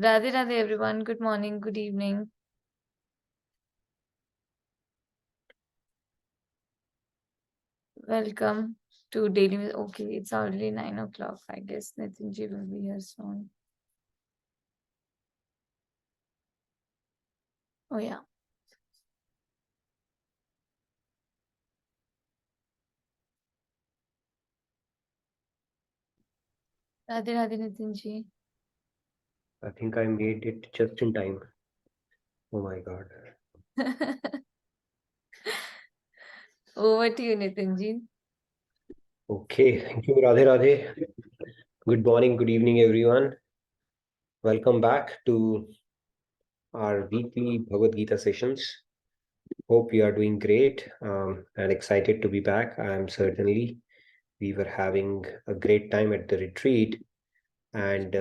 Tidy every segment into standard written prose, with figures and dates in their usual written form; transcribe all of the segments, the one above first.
Radhe Radhe everyone. Good morning, good evening. Welcome to Daily. Okay, it's already 9 o'clock. I guess Nitinji will be here soon. Oh, yeah. Radhe Radhe Nitinji. I think I made it just in time. Oh my God. Over to you, Nitinji. Okay, thank you, Radhe Radhe. Good morning, good evening, everyone. Welcome back to our weekly Bhagavad Gita sessions. Hope you are doing great and excited to be back. I am certainly. We were having a great time at the retreat and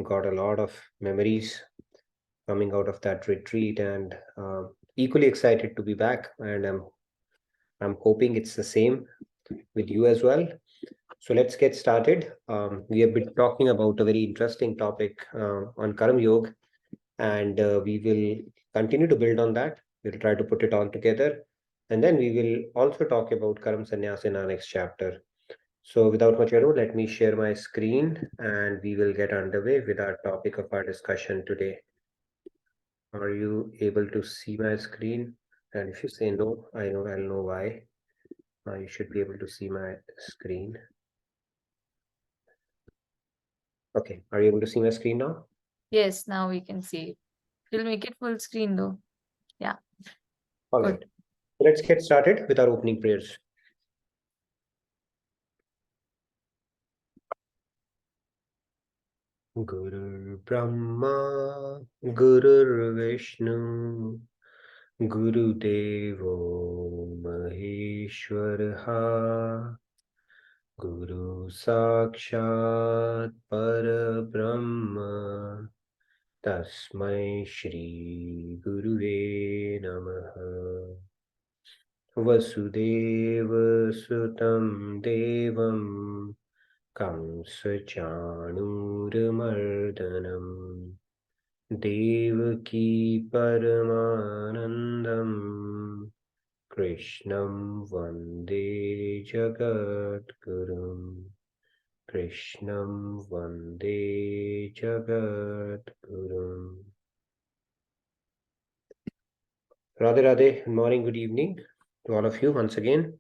got a lot of memories coming out of that retreat, and equally excited to be back. And I'm hoping it's the same with you as well. So let's get started. We have been talking about a very interesting topic on Karam Yog, and we will continue to build on that. We'll try to put it all together, and then we will also talk about Karam Sannyas in our next chapter. So without much ado, let me share my screen, and we will get underway with our topic of our discussion today. Are you able to see my screen? And if you say no, I'll know why. You should be able to see my screen. Okay, are you able to see my screen now? Yes, now we can see it. We'll make it full screen though. Yeah. All right. So let's get started with our opening prayers. Guru Brahma, Guru Vishnu, Guru Devo Maheshwaraha, Guru Sakshat Parabrahma, Tasmai Shri Guruve Namaha. Vasudeva Sutam Devam Kamsachanuramardanam Devaki Paramanandam Krishnam Vande Jagadgurum Krishnam Vande Jagadgurum. Radhe Radhe, good morning, good evening to all of you once again.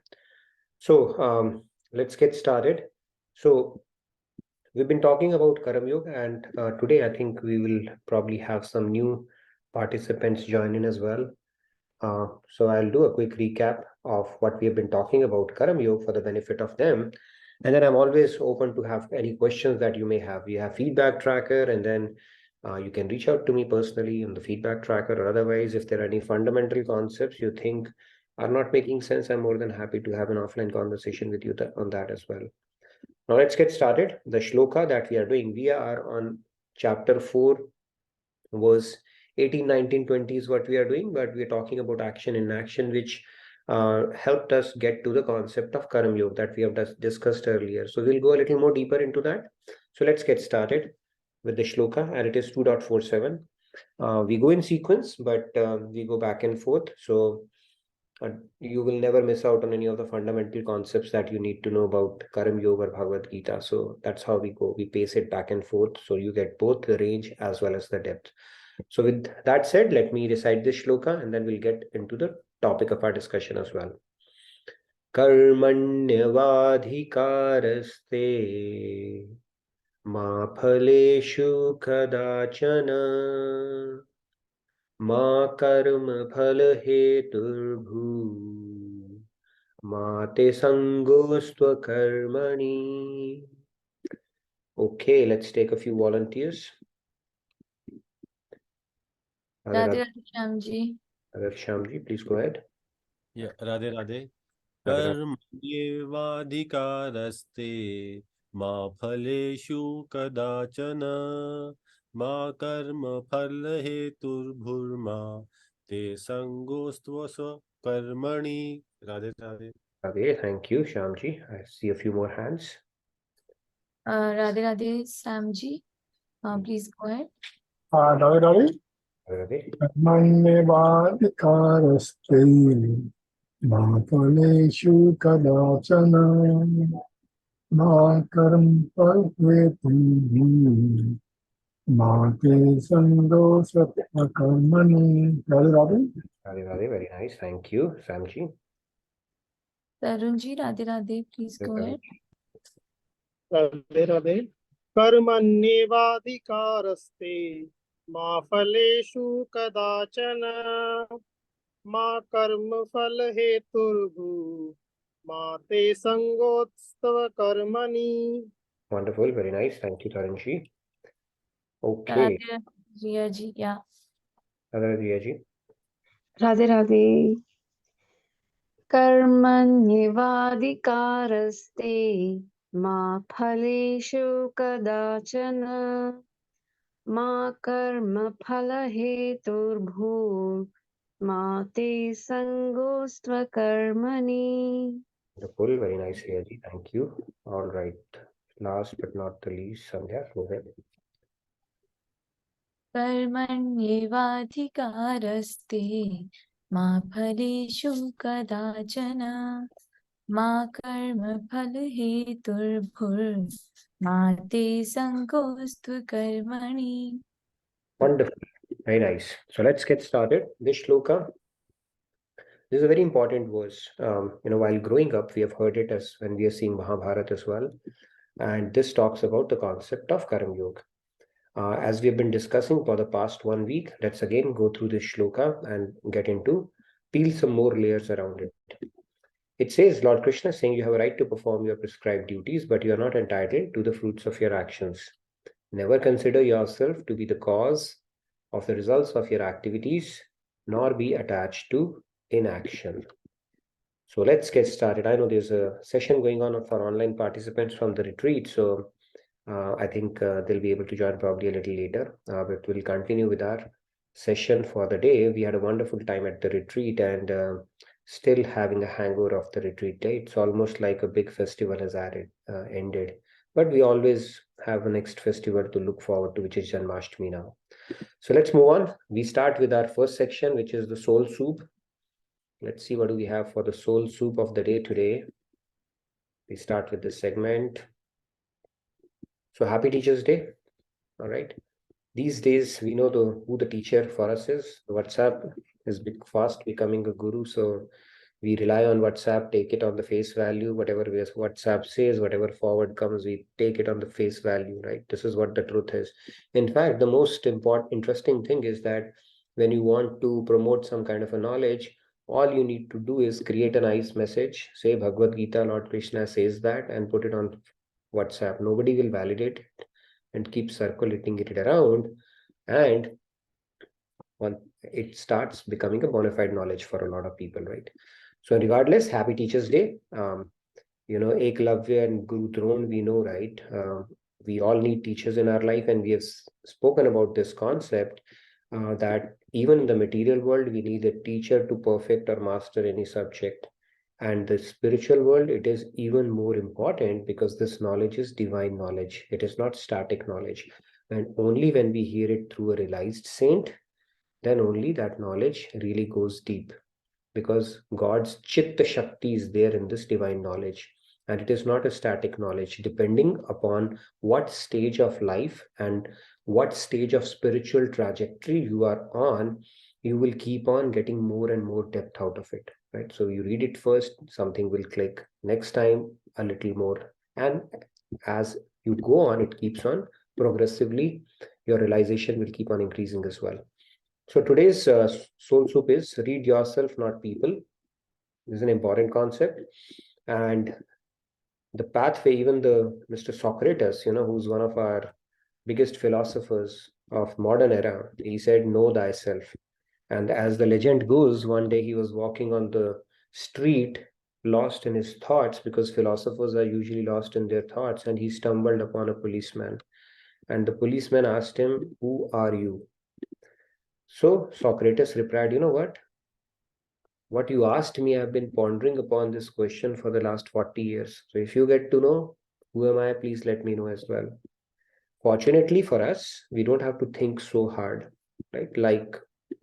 So let's get started. So we've been talking about Karam Yog, and today I think we will probably have some new participants join in as well. So I'll do a quick recap of what we have been talking about Karam Yog for the benefit of them. And then I'm always open to have any questions that you may have. We have feedback tracker, and then you can reach out to me personally on the feedback tracker, or otherwise, if there are any fundamental concepts you think are not making sense, I'm more than happy to have an offline conversation with you on that as well. Now let's get started. The shloka that we are doing, we are on chapter 4, verse 18, 19, 20 is what we are doing, but we are talking about action in action, which helped us get to the concept of Karam Yoga that we have discussed earlier. So we'll go a little more deeper into that. So let's get started with the shloka, and it is 2.47. We go in sequence, but we go back and forth. So you will never miss out on any of the fundamental concepts that you need to know about Karam Yoga or Bhagavad Gita. So that's how we go. We pace it back and forth. So you get both the range as well as the depth. So with that said, let me recite this shloka and then we'll get into the topic of our discussion as well. Karmanyavadhikaraste ma phaleshu kadachana ma karma phala heturbhu ma te sangostva karmani. Okay, let's take a few volunteers. Radhe Radhe Shyamji. Shyamji, please go ahead. Yeah, Radhe Radhe. Karmanyevadhikaraste ma phaleshu kadachana ma karma phala heturbhurma te sangostva karmani. Radhe Radhe. Okay, thank you, Shyamji. I see a few more hands. Radhe Radhe Samji. Please go ahead. Radhe Radhe. Mannevadikaraste Bhakaleshu kadachana Bhakaram Parvetu Bhakti Sando Satyakarmani. Radhe. Radhe, Radhe, very nice. Thank you, Samji. Tarunji, Radhe Radhe, please go ahead. Radhe Radhe कर्मण्येवाधिकारस्ते मा फलेषु कदाचन मा कर्मफल हेतुर्भू मा ते संगोत्सव कर्मणि. Wonderful, very nice. Thank you, Taranji. Okay, Radhe, Riya ji, yeah. Radhe Riya ji. Radhe Radhe. Karmanyevadikaraste ma phaleshu kadachana ma karma phalaheturbhur ma te sangostva karmani. Wonderful, very nice, Riya ji. Thank you. All right. Last but not the least, Sandhya, go ahead. कर्मण्येवाधिकारस्ते मा फलेषु कदाचन मा कर्मफलहेतुर्भुर् मा ते संकोऽस्तु कर्मणि. Wonderful, very nice. So let's get started. This shloka, this is a very important verse. While growing up, we have heard it as when we are seeing Mahabharata as well. And this talks about the concept of Karam Yog. As we have been discussing for the past 1 week, let's again go through this shloka and get into, peel some more layers around it. It says, Lord Krishna saying you have a right to perform your prescribed duties, but you are not entitled to the fruits of your actions. Never consider yourself to be the cause of the results of your activities, nor be attached to inaction. So let's get started. I know there's a session going on for online participants from the retreat, so I think they'll be able to join probably a little later, but we'll continue with our session for the day. We had a wonderful time at the retreat and still having a hangover of the retreat day. It's almost like a big festival has ended, but we always have a next festival to look forward to, which is Janmashtami now. So let's move on. We start with our first section, which is the soul soup. Let's see what do we have for the soul soup of the day today. We start with this segment. So happy Teachers Day. All right. These days, we know who the teacher for us is. WhatsApp is fast becoming a guru. So we rely on WhatsApp, take it on the face value. Whatever WhatsApp says, whatever forward comes, we take it on the face value, right? This is what the truth is. In fact, the most interesting thing is that when you want to promote some kind of a knowledge, all you need to do is create a nice message, say Bhagavad Gita, Lord Krishna says that, and put it on WhatsApp. Nobody will validate it and keep circulating it around, and it starts becoming a bona fide knowledge for a lot of people, right? So regardless, happy Teachers Day. Eklavya and Guru Drone, we know, right? We all need teachers in our life, and we have spoken about this concept that even in the material world, we need a teacher to perfect or master any subject. And the spiritual world, it is even more important because this knowledge is divine knowledge. It is not static knowledge. And only when we hear it through a realized saint, then only that knowledge really goes deep. Because God's Chitta Shakti is there in this divine knowledge. And it is not a static knowledge. Depending upon what stage of life and what stage of spiritual trajectory you are on, you will keep on getting more and more depth out of it. Right? So you read it first, something will click. Next time, a little more. And as you go on, it keeps on progressively, your realization will keep on increasing as well. So today's soul soup is read yourself, not people. This is an important concept. And the pathway, even the Mr. Socrates, who's one of our biggest philosophers of modern era, he said, know thyself. And as the legend goes, one day he was walking on the street, lost in his thoughts, because philosophers are usually lost in their thoughts, and he stumbled upon a policeman. And the policeman asked him, who are you? So Socrates replied, you know what? What you asked me, I've been pondering upon this question for the last 40 years. So if you get to know, who am I, please let me know as well. Fortunately for us, we don't have to think so hard, right? Like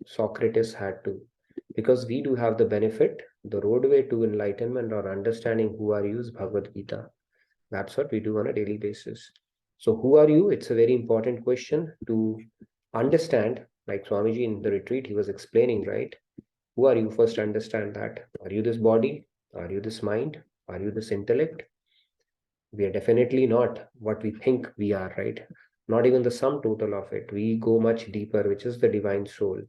Socrates had to, because we do have the benefit, the roadway to enlightenment or understanding who are you is Bhagavad Gita. That's what we do on a daily basis. So who are you? It's a very important question to understand. Like Swamiji in the retreat, he was explaining, right? Who are you? First understand that. Are you this body? Are you this mind? Are you this intellect? We are definitely not what we think we are, right? Not even the sum total of it. We go much deeper, which is the divine soul.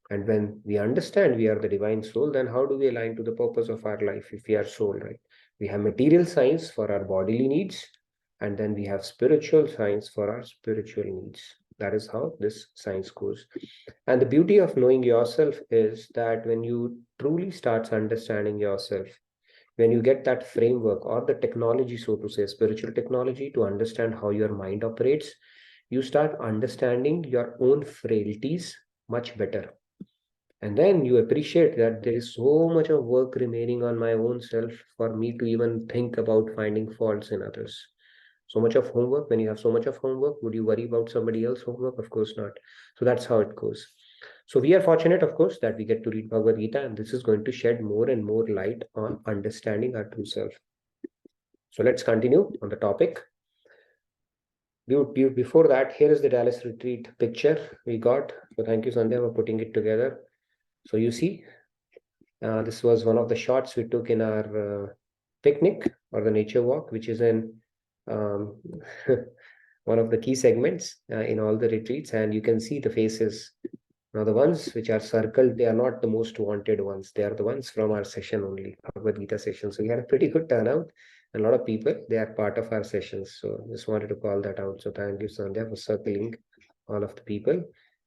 And when we understand we are the divine soul, then how do we align to the purpose of our life if we are soul, right? We have material science for our bodily needs, and then we have spiritual science for our spiritual needs. That is how this science goes. And the beauty of knowing yourself is that when you truly starts understanding yourself, when you get that framework or the technology, so to say, spiritual technology to understand how your mind operates, you start understanding your own frailties much better. And then you appreciate that there is so much of work remaining on my own self for me to even think about finding faults in others. So much of homework. When you have so much of homework, would you worry about somebody else's homework? Of course not. So that's how it goes. So we are fortunate, of course, that we get to read Bhagavad Gita, and this is going to shed more and more light on understanding our true self. So let's continue on the topic. Before that, here is the Dallas retreat picture we got. So thank you, Sandhya, for putting it together. So you see, this was one of the shots we took in our picnic or the nature walk, which is in one of the key segments in all the retreats. And you can see the faces. Now, the ones which are circled, they are not the most wanted ones. They are the ones from our session only, Bhagavad Gita session. So we had a pretty good turnout. And a lot of people, they are part of our sessions. So just wanted to call that out. So thank you, Sandhya, for circling all of the people.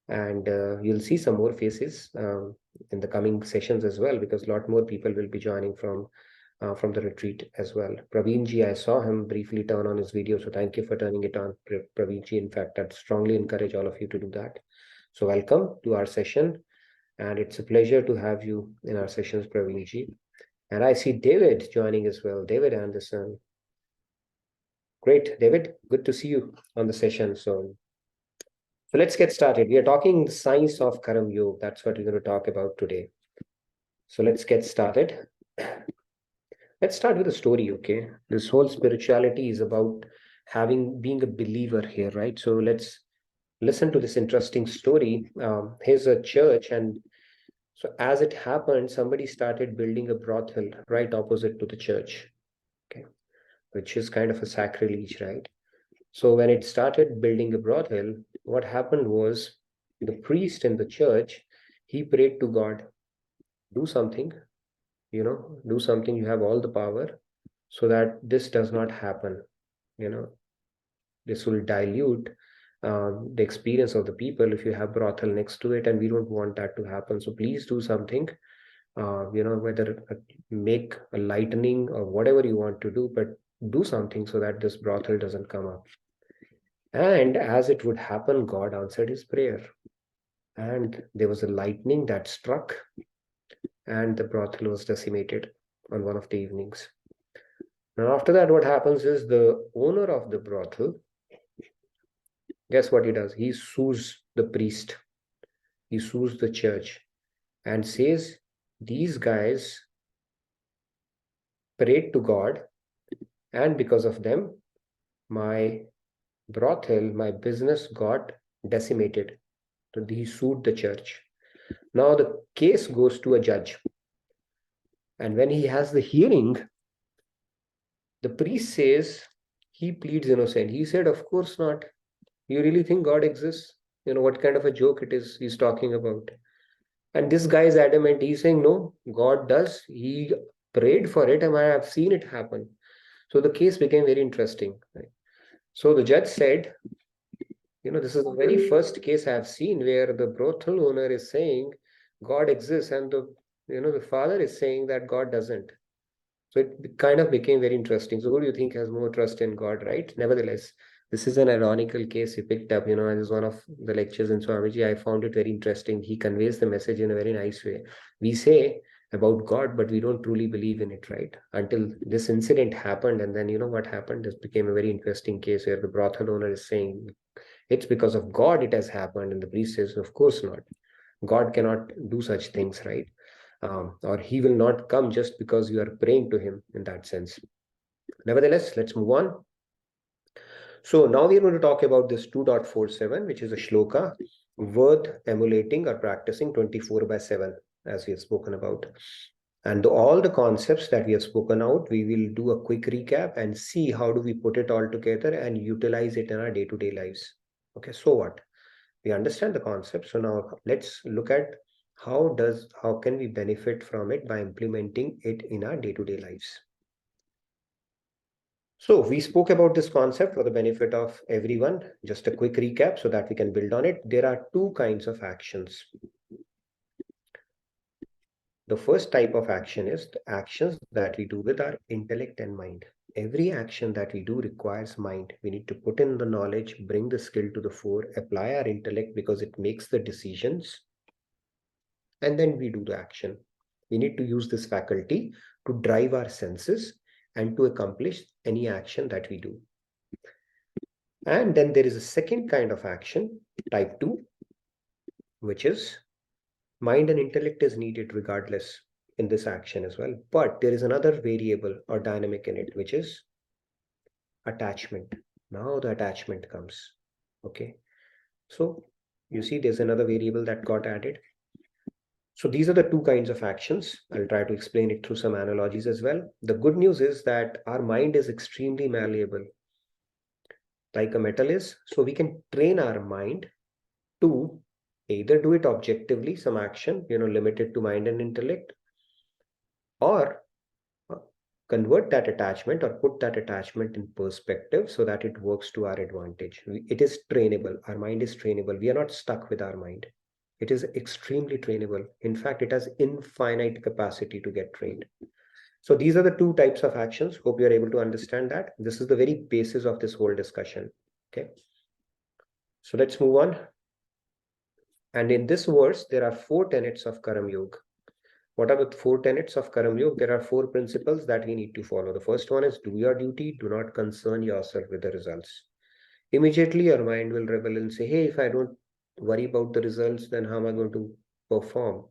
And you'll see some more faces in the coming sessions as well, because a lot more people will be joining from the retreat as well. Praveenji, I saw him briefly turn on his video. So thank you for turning it on, Praveenji. In fact, I'd strongly encourage all of you to do that. So welcome to our session, and it's a pleasure to have you in our sessions, Praveenji. And I see David joining as well, David Anderson. Great, David, good to see you on the session. So let's get started. We are talking the science of Karam Yog. That's what we're going to talk about today. So let's get started. Let's start with a story, okay? This whole spirituality is about being a believer here, right? So let's listen to this interesting story. Here's a church, and so as it happened, somebody started building a brothel right opposite to the church, okay, which is kind of a sacrilege, right? So when it started building a brothel, what happened was the priest in the church, he prayed to God, do something, do something, you have all the power, so that this does not happen, this will dilute the experience of the people if you have brothel next to it, and we don't want that to happen. So please do something, whether make a lightning or whatever you want to do, but do something so that this brothel doesn't come up. And as it would happen, God answered his prayer, and there was a lightning that struck, and the brothel was decimated on one of the evenings. Now after that, what happens is the owner of the brothel, guess what he does? He sues the priest, he sues the church, and says, these guys prayed to God, and because of them, my brothel, my business got decimated. So he sued the church. Now the case goes to a judge, and when he has the hearing, the priest says he pleads innocent. He said, of course not. You really think God exists? What kind of a joke it is he's talking about? And this guy is adamant. He's saying, no, God does. He prayed for it, and I have seen it happen. So the case became very interesting. Right? So the judge said, this is the very first case I have seen where the brothel owner is saying God exists, and the father is saying that God doesn't. So it kind of became very interesting. So who do you think has more trust in God, right? Nevertheless, this is an ironical case he picked up, as one of the lectures in Swamiji. I found it very interesting. He conveys the message in a very nice way. We say, about God, but we don't truly believe in it, right? Until this incident happened, and then you know what happened? This became a very interesting case where the brothel owner is saying it's because of God it has happened, and the priest says, of course not. God cannot do such things, right? Or he will not come just because you are praying to him in that sense. Nevertheless, let's move on. So now we are going to talk about this 2.47, which is a shloka worth emulating or practicing 24/7, as we have spoken about. And all the concepts that we have spoken out, we will do a quick recap and see how do we put it all together and utilize it in our day-to-day lives. Okay, so what? We understand the concept. So now let's look at how can we benefit from it by implementing it in our day-to-day lives. So we spoke about this concept for the benefit of everyone. Just a quick recap so that we can build on it. There are two kinds of actions. The first type of action is the actions that we do with our intellect and mind. Every action that we do requires mind. We need to put in the knowledge, bring the skill to the fore, apply our intellect because it makes the decisions, and then we do the action. We need to use this faculty to drive our senses and to accomplish any action that we do. And then there is a second kind of action, type 2, which is mind and intellect is needed regardless in this action as well. But there is another variable or dynamic in it, which is attachment. Now the attachment comes. Okay. So you see there's another variable that got added. So these are the two kinds of actions. I'll try to explain it through some analogies as well. The good news is that our mind is extremely malleable, like a metal is. So we can train our mind to either do it objectively, some action, limited to mind and intellect, or convert that attachment or put that attachment in perspective so that it works to our advantage. It is trainable. Our mind is trainable. We are not stuck with our mind. It is extremely trainable. In fact, it has infinite capacity to get trained. So these are the two types of actions. Hope you are able to understand that. This is the very basis of this whole discussion. Okay. So let's move on. And in this verse, there are 4 tenets of Karam Yog. What are the 4 tenets of Karam Yog? There are 4 principles that we need to follow. The first one is do your duty, do not concern yourself with the results. Immediately your mind will rebel and say, hey, if I don't worry about the results, then how am I going to perform?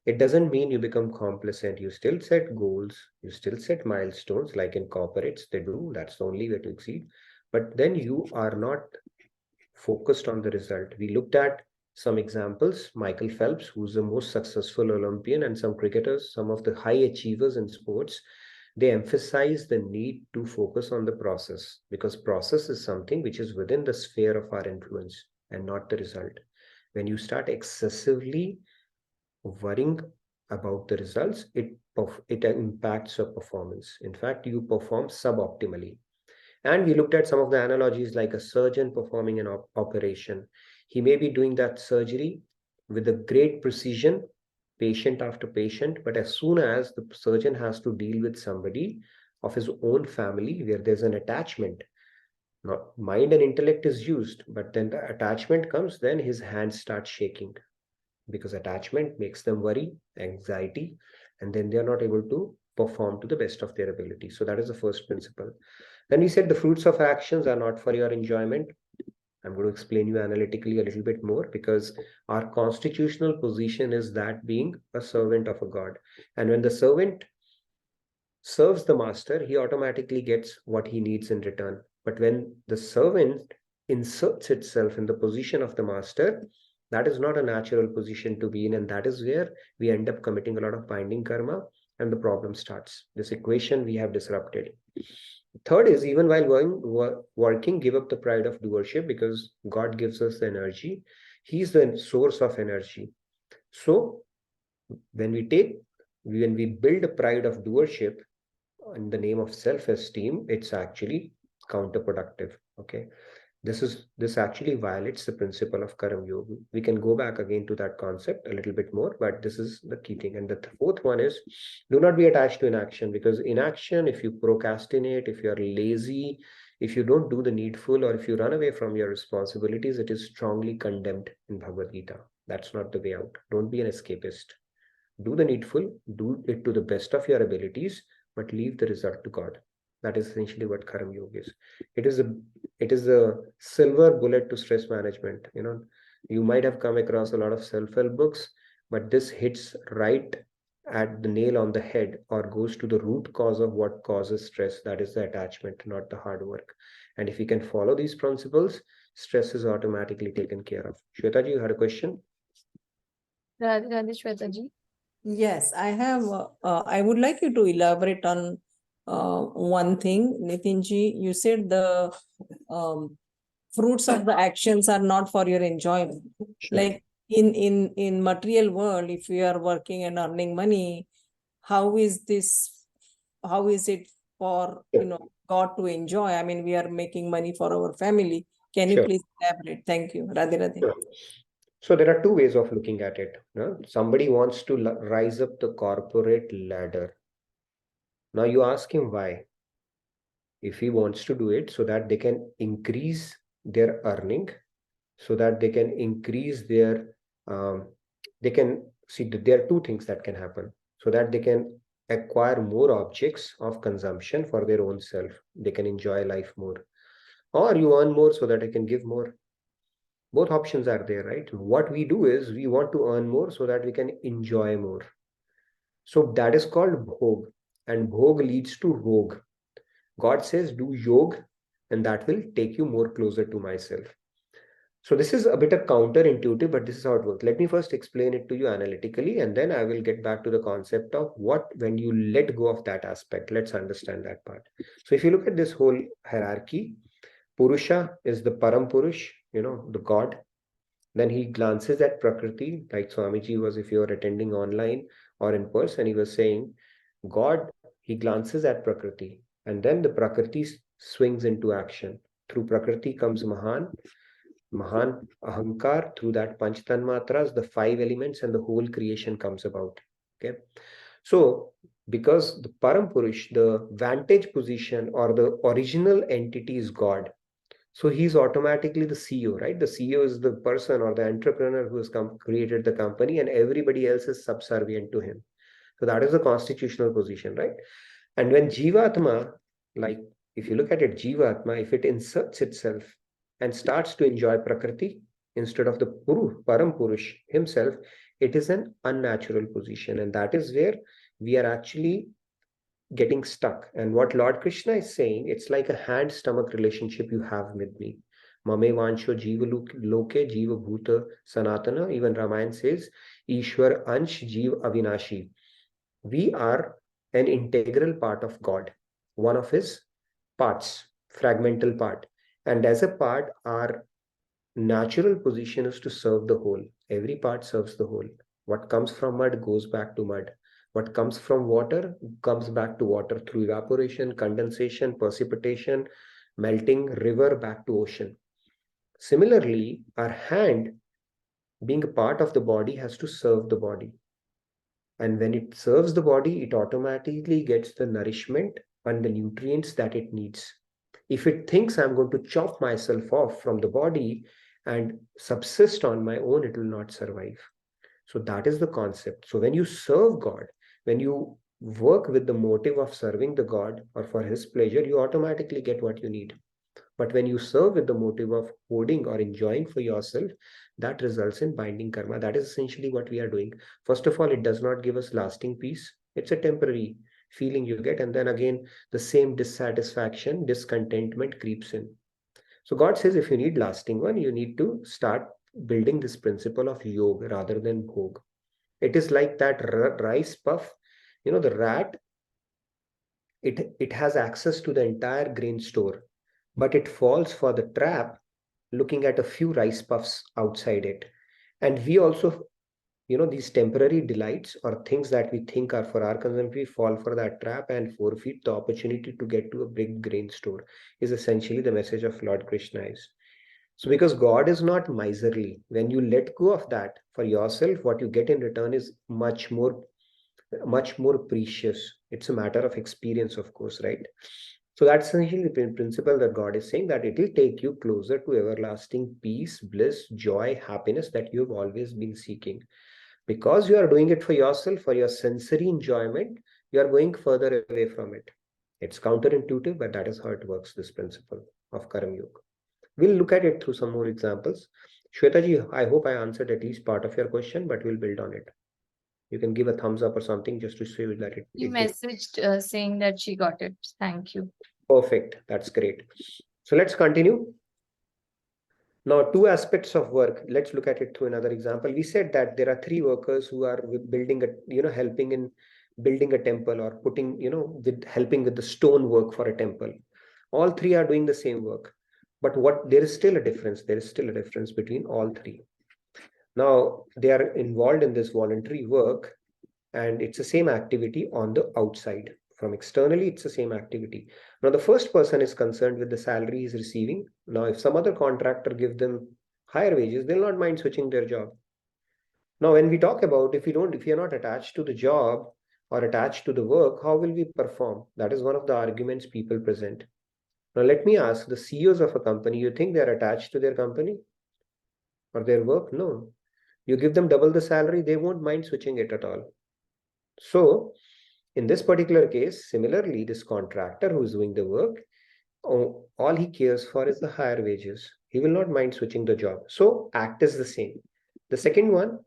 It doesn't mean you become complacent. You still set goals, you still set milestones like in corporates, they do. That's the only way to exceed. But then you are not focused on the result. We looked at some examples, Michael Phelps, who's the most successful Olympian, and some cricketers, some of the high achievers in sports, they emphasize the need to focus on the process, because process is something which is within the sphere of our influence and not the result. When you start excessively worrying about the results, it impacts your performance. In fact, you perform suboptimally. And we looked at some of the analogies like a surgeon performing an operation. He may be doing that surgery with a great precision, patient after patient, but as soon as the surgeon has to deal with somebody of his own family where there's an attachment, not mind and intellect is used, but then the attachment comes, then his hands start shaking because attachment makes them worry, anxiety, and then they are not able to perform to the best of their ability. So that is the first principle. Then we said the fruits of actions are not for your enjoyment. I'm going to explain you analytically a little bit more, because our constitutional position is that being a servant of a God. And when the servant serves the master, he automatically gets what he needs in return. But when the servant inserts itself in the position of the master, that is not a natural position to be in. And that is where we end up committing a lot of binding karma and the problem starts. This equation we have disrupted. Third is, even while working, give up the pride of doership, because God gives us the energy. He's the source of energy. So when we build a pride of doership in the name of self-esteem, it's actually counterproductive. Okay. This actually violates the principle of Karam Yogi. We can go back again to that concept a little bit more, but this is the key thing. And the fourth one is, do not be attached to inaction, because inaction, if you procrastinate, if you are lazy, if you don't do the needful, or if you run away from your responsibilities, it is strongly condemned in Bhagavad Gita. That's not the way out. Don't be an escapist. Do the needful, do it to the best of your abilities, but leave the result to God. That is essentially what Karam Yoga is. It is a silver bullet to stress management. You might have come across a lot of self-help books, but this hits right at the nail on the head, or goes to the root cause of what causes stress. That is the attachment, not the hard work. And if you can follow these principles, stress is automatically taken care of. Shweta ji, you had a question? Radhe Radhe Shweta ji. Yes, I have. I would like you to elaborate on one thing, Nitinji. You said the fruits of the actions are not for your enjoyment. Sure. Like in material world, if we are working and earning money, how is this? How is it for God to enjoy? I mean, we are making money for our family. Can you Sure. please elaborate? Thank you, Radhe Radhe. Sure. So there are two ways of looking at it. Somebody wants to rise up the corporate ladder. Now you ask him why. If he wants to do it so that they can increase their earning, so that they can increase their, they can see that there are two things that can happen. So that they can acquire more objects of consumption for their own self. They can enjoy life more. Or you earn more so that I can give more. Both options are there, right? What we do is we want to earn more so that we can enjoy more. So that is called bhog, and bhog leads to rog. God says do yoga, and that will take you more closer to myself. So this is a bit of counterintuitive, but this is how it works. Let me first explain it to you analytically, and then I will get back to the concept of what when you let go of that aspect. Let's understand that part. So if you look at this whole hierarchy, Purusha is the Param Purush, the God. Then he glances at Prakriti, like Swamiji was, if you are attending online or in person, he was saying, God, he glances at Prakriti, and then the Prakriti swings into action. Through Prakriti comes Mahan Ahankar, through that Panch Tanmatras, the 5 elements, and the whole creation comes about. Okay. So, because the Param Purush, the vantage position or the original entity is God, so he's automatically the CEO, right? The CEO is the person or the entrepreneur who has created the company, and everybody else is subservient to him. So that is the constitutional position, right? And when Jivatma, like if you look at it, Jivatma, if it inserts itself and starts to enjoy Prakriti instead of the Param Purush himself, it is an unnatural position. And that is where we are actually getting stuck. And what Lord Krishna is saying, it's like a hand-stomach relationship you have with me. Mame vansho jiva loke jiva bhuta sanatana. Even Ramayana says, Ishwar ansh jiva avinashi. We are an integral part of God, one of his parts, fragmental part. And as a part, our natural position is to serve the whole. Every part serves the whole. What comes from mud goes back to mud. What comes from water comes back to water through evaporation, condensation, precipitation, melting, river, back to ocean. Similarly, our hand, being a part of the body, has to serve the body. And when it serves the body, it automatically gets the nourishment and the nutrients that it needs. If it thinks I'm going to chop myself off from the body and subsist on my own, it will not survive. So that is the concept. So when you serve God, when you work with the motive of serving the God or for his pleasure, you automatically get what you need. But when you serve with the motive of hoarding or enjoying for yourself, that results in binding karma. That is essentially what we are doing. First of all, it does not give us lasting peace. It's a temporary feeling you get. And then again, the same dissatisfaction, discontentment creeps in. So God says, if you need lasting one, you need to start building this principle of yoga rather than bhog. It is like that rice puff, the rat, it has access to the entire grain store, but it falls for the trap looking at a few rice puffs outside it. And we also, these temporary delights or things that we think are for our consumption, we fall for that trap and forfeit the opportunity to get to a big grain store, is essentially the message of Lord Krishna is. So because God is not miserly, when you let go of that for yourself, what you get in return is much more precious. It's a matter of experience, of course, right? So that's essentially the principle that God is saying, that it will take you closer to everlasting peace, bliss, joy, happiness that you've always been seeking. Because you are doing it for yourself, for your sensory enjoyment, you are going further away from it. It's counterintuitive, but that is how it works, this principle of Karam Yoga. We'll look at it through some more examples. Shwetaji, I hope I answered at least part of your question, but we'll build on it. You can give a thumbs up or something just to show that She messaged saying that she got it. Thank you. Perfect. That's great. So let's continue. Now, two aspects of work. Let's look at it through another example. We said that there are three workers who are building helping in building a temple, or putting, with helping with the stone work for a temple. All three are doing the same work. But there is still a difference. There is still a difference between all three. Now, they are involved in this voluntary work, and it's the same activity on the outside. From externally, it's the same activity. Now, the first person is concerned with the salary he's receiving. Now, if some other contractor gives them higher wages, they'll not mind switching their job. Now, when we talk about if you're not attached to the job or attached to the work, how will we perform? That is one of the arguments people present. Now, let me ask the CEOs of a company, you think they're attached to their company or their work? No. You give them double the salary, they won't mind switching it at all. So, in this particular case, similarly, this contractor who's doing the work, all he cares for is the higher wages. He will not mind switching the job. So, act is the same. The second one,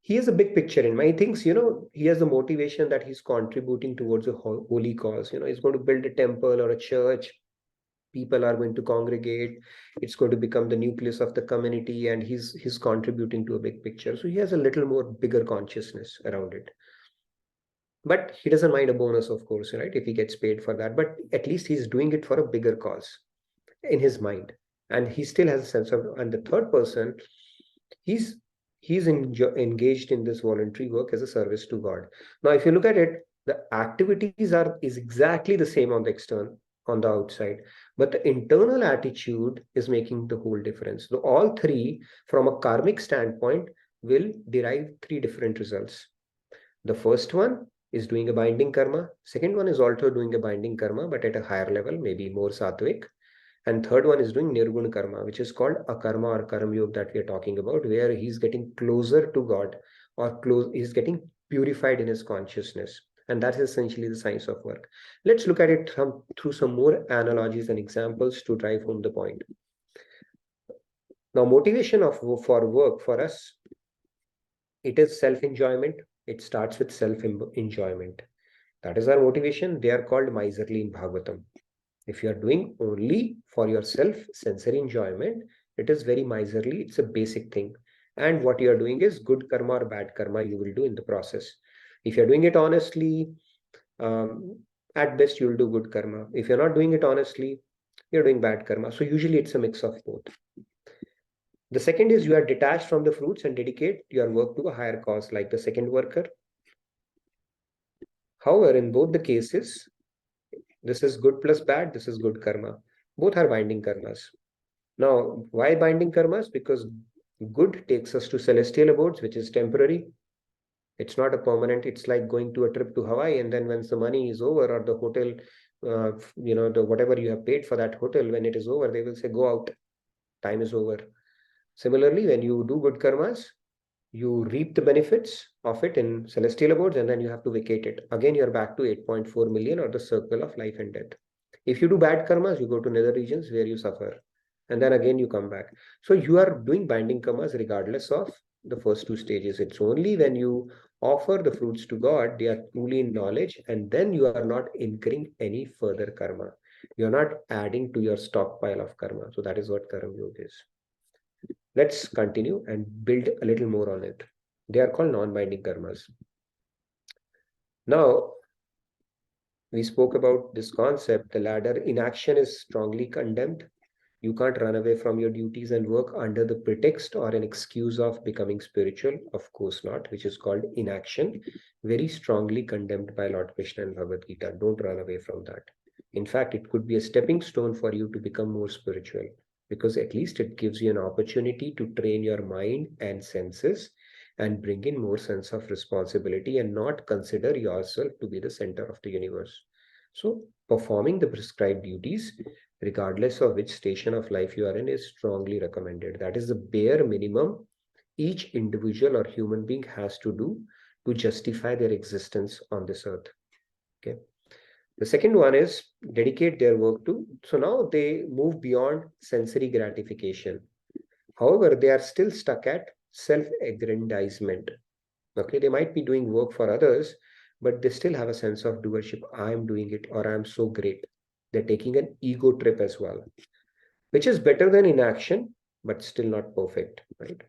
he has a big picture in mind. He thinks, he has the motivation that he's contributing towards a holy cause. He's going to build a temple or a church. People are going to congregate. It's going to become the nucleus of the community, and he's contributing to a big picture. So he has a little more bigger consciousness around it. But he doesn't mind a bonus, of course, right? If he gets paid for that. But at least he's doing it for a bigger cause in his mind. And he still has a sense of, and the third person, he's engaged in this voluntary work as a service to God. Now, if you look at it, the activities is exactly the same on the outside, but the internal attitude is making the whole difference. So all three, from a karmic standpoint, will derive three different results. The first one is doing a binding karma. Second one is also doing a binding karma, but at a higher level, maybe more sattvic. And third one is doing nirguna karma, which is called akarma or Karam Yog that we are talking about, where he's getting closer to God, or he's getting purified in his consciousness. And that is essentially the science of work. Let's look at it through some more analogies and examples to drive home the point. Now, motivation for work for us, it is self-enjoyment. It starts with self-enjoyment. That is our motivation. They are called miserly in Bhagavatam. If you are doing only for your self-sensory enjoyment, it is very miserly. It's a basic thing. And what you are doing is good karma or bad karma you will do in the process. If you're doing it honestly, at best you will do good karma. If you're not doing it honestly, you're doing bad karma. So usually it's a mix of both. The second is you are detached from the fruits and dedicate your work to a higher cause, like the second worker. However, in both the cases, this is good plus bad, this is good karma. Both are binding karmas. Now, why binding karmas? Because good takes us to celestial abodes, which is temporary. It's not a permanent. It's like going to a trip to Hawaii, and then once the money is over, or the hotel, whatever you have paid for that hotel, when it is over, they will say, go out. Time is over. Similarly, when you do good karmas, you reap the benefits of it in celestial abodes, and then you have to vacate it. Again, you're back to 8.4 million, or the circle of life and death. If you do bad karmas, you go to nether regions where you suffer. And then again, you come back. So you are doing binding karmas regardless of the first two stages. It's only when you offer the fruits to God, they are truly in knowledge, and then you are not incurring any further karma. You're not adding to your stockpile of karma. So that is what Karam Yoga is. Let's continue and build a little more on it. They are called non-binding karmas. Now, we spoke about this concept. The ladder inaction is strongly condemned. You can't run away from your duties and work under the pretext or an excuse of becoming spiritual. Of course not, which is called inaction. Very strongly condemned by Lord Krishna in Bhagavad Gita. Don't run away from that. In fact, it could be a stepping stone for you to become more spiritual, because at least it gives you an opportunity to train your mind and senses and bring in more sense of responsibility and not consider yourself to be the center of the universe. So performing the prescribed duties, regardless of which station of life you are in, is strongly recommended. That is the bare minimum each individual or human being has to do to justify their existence on this earth. Okay. The second one is dedicate their work to. So now they move beyond sensory gratification. However, they are still stuck at self-aggrandizement. Okay, they might be doing work for others, but they still have a sense of doership. I'm doing it, or I'm so great. They're taking an ego trip as well, which is better than inaction, but still not perfect, right?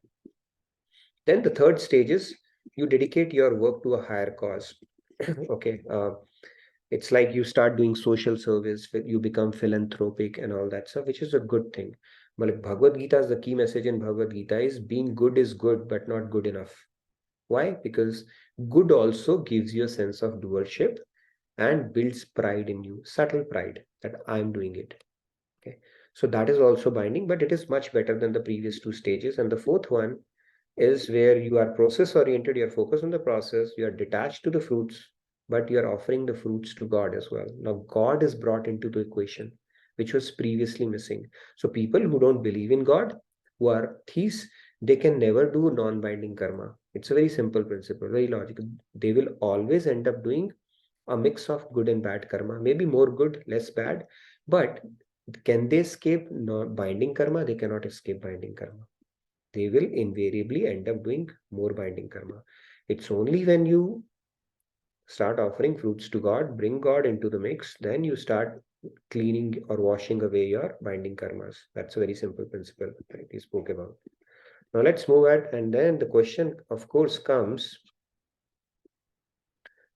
Then the third stage is you dedicate your work to a higher cause. Okay, it's like you start doing social service, you become philanthropic and all that stuff, which is a good thing. But like Bhagavad Gita, the key message in Bhagavad Gita is being good is good, but not good enough. Why? Because good also gives you a sense of doership and builds pride in you, subtle pride that I'm doing it. Okay, so that is also binding, but it is much better than the previous two stages. And the fourth one is where you are process oriented, you're focused on the process, you are detached to the fruits, but you are offering the fruits to God as well. Now, God is brought into the equation, which was previously missing. So people who don't believe in God, who are thieves, they can never do non-binding karma. It's a very simple principle, very logical. They will always end up doing a mix of good and bad karma, maybe more good, less bad. But can they escape binding karma? They cannot escape binding karma. They will invariably end up doing more binding karma. It's only when you start offering fruits to God, bring God into the mix, then you start cleaning or washing away your binding karmas. That's a very simple principle that we spoke about. Now let's move ahead, and then the question, of course, comes,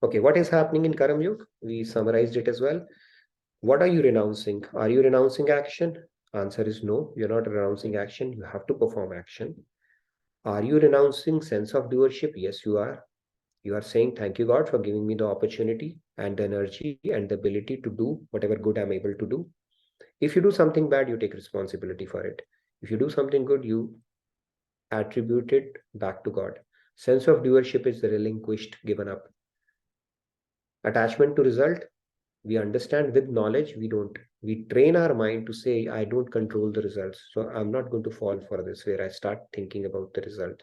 okay, what is happening in Karam Yog? We summarized it as well. What are you renouncing? Are you renouncing action? Answer is no, you're not renouncing action. You have to perform action. Are you renouncing sense of doership? Yes, you are. You are saying, thank you, God, for giving me the opportunity and the energy and the ability to do whatever good I'm able to do. If you do something bad, you take responsibility for it. If you do something good, you attribute it back to God. Sense of doership is relinquished, given up. Attachment to result, we understand with knowledge, we train our mind to say, I don't control the results. So I'm not going to fall for this, where I start thinking about the result.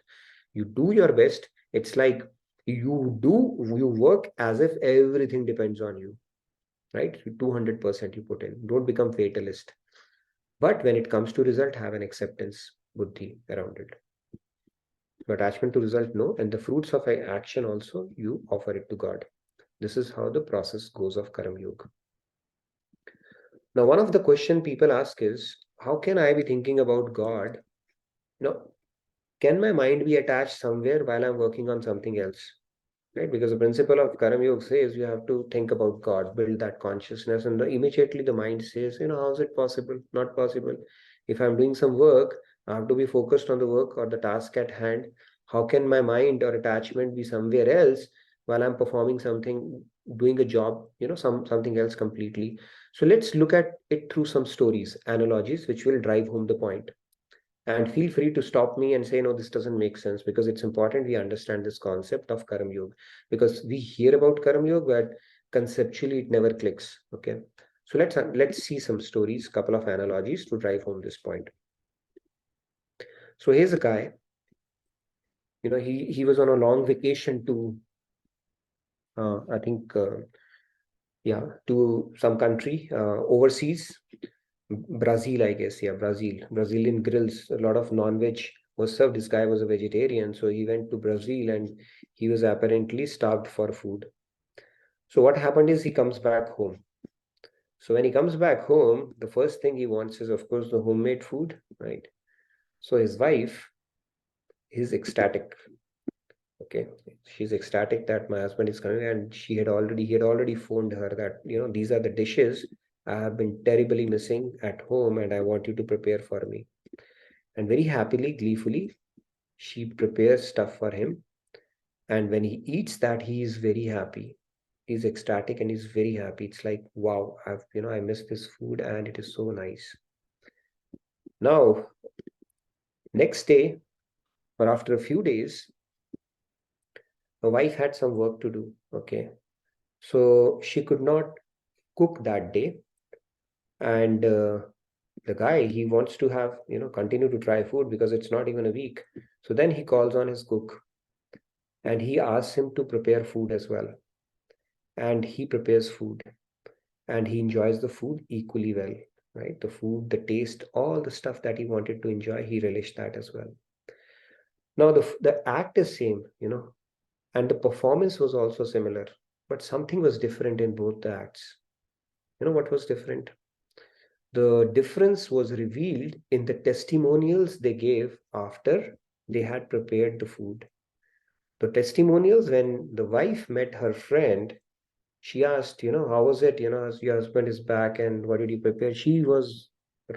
You do your best. It's like you work as if everything depends on you, right? 200% you put in. Don't become fatalist. But when it comes to result, have an acceptance buddhi around it. Attachment to result, no. And the fruits of action also, you offer it to God. This is how the process goes of Karam Yoga. Now, one of the questions people ask is, how can I be thinking about God? Can my mind be attached somewhere while I'm working on something else? Right? Because the principle of Karam Yoga says you have to think about God, build that consciousness, and immediately the mind says, how is it possible? Not possible. If I'm doing some work, I have to be focused on the work or the task at hand. How can my mind or attachment be somewhere else while I'm performing something, doing a job, something else completely? So let's look at it through some stories, analogies, which will drive home the point. And feel free to stop me and say, no, this doesn't make sense, because it's important we understand this concept of Karam Yoga, because we hear about Karam Yoga, but conceptually it never clicks. Okay. So let's see some stories, couple of analogies to drive home this point. So here's a guy, he was on a long vacation to, I think, to some country overseas. Brazil, I guess. Yeah, Brazil. Brazilian grills, a lot of non-veg was served. This guy was a vegetarian, so he went to Brazil and he was apparently starved for food. So what happened is he comes back home. So when he comes back home, the first thing he wants is, of course, the homemade food, right? So his wife is ecstatic. Okay, she's ecstatic that my husband is coming, and he had already phoned her that, these are the dishes I have been terribly missing at home, and I want you to prepare for me. And very happily, gleefully, she prepares stuff for him. And when he eats that, he is very happy. He's ecstatic and he's very happy. It's like, wow, I miss this food and it is so nice. Now, next day, or after a few days, my wife had some work to do. Okay. So she could not cook that day. And the guy, he wants to have, continue to try food because it's not even a week. So then he calls on his cook and he asks him to prepare food as well. And he prepares food and he enjoys the food equally well, right? The food, the taste, all the stuff that he wanted to enjoy, he relished that as well. Now the act is same, and the performance was also similar, but something was different in both the acts. You know what was different? The difference was revealed in the testimonials they gave after they had prepared the food. The testimonials, when the wife met her friend, she asked, how was it? As your husband is back and what did you prepare? She was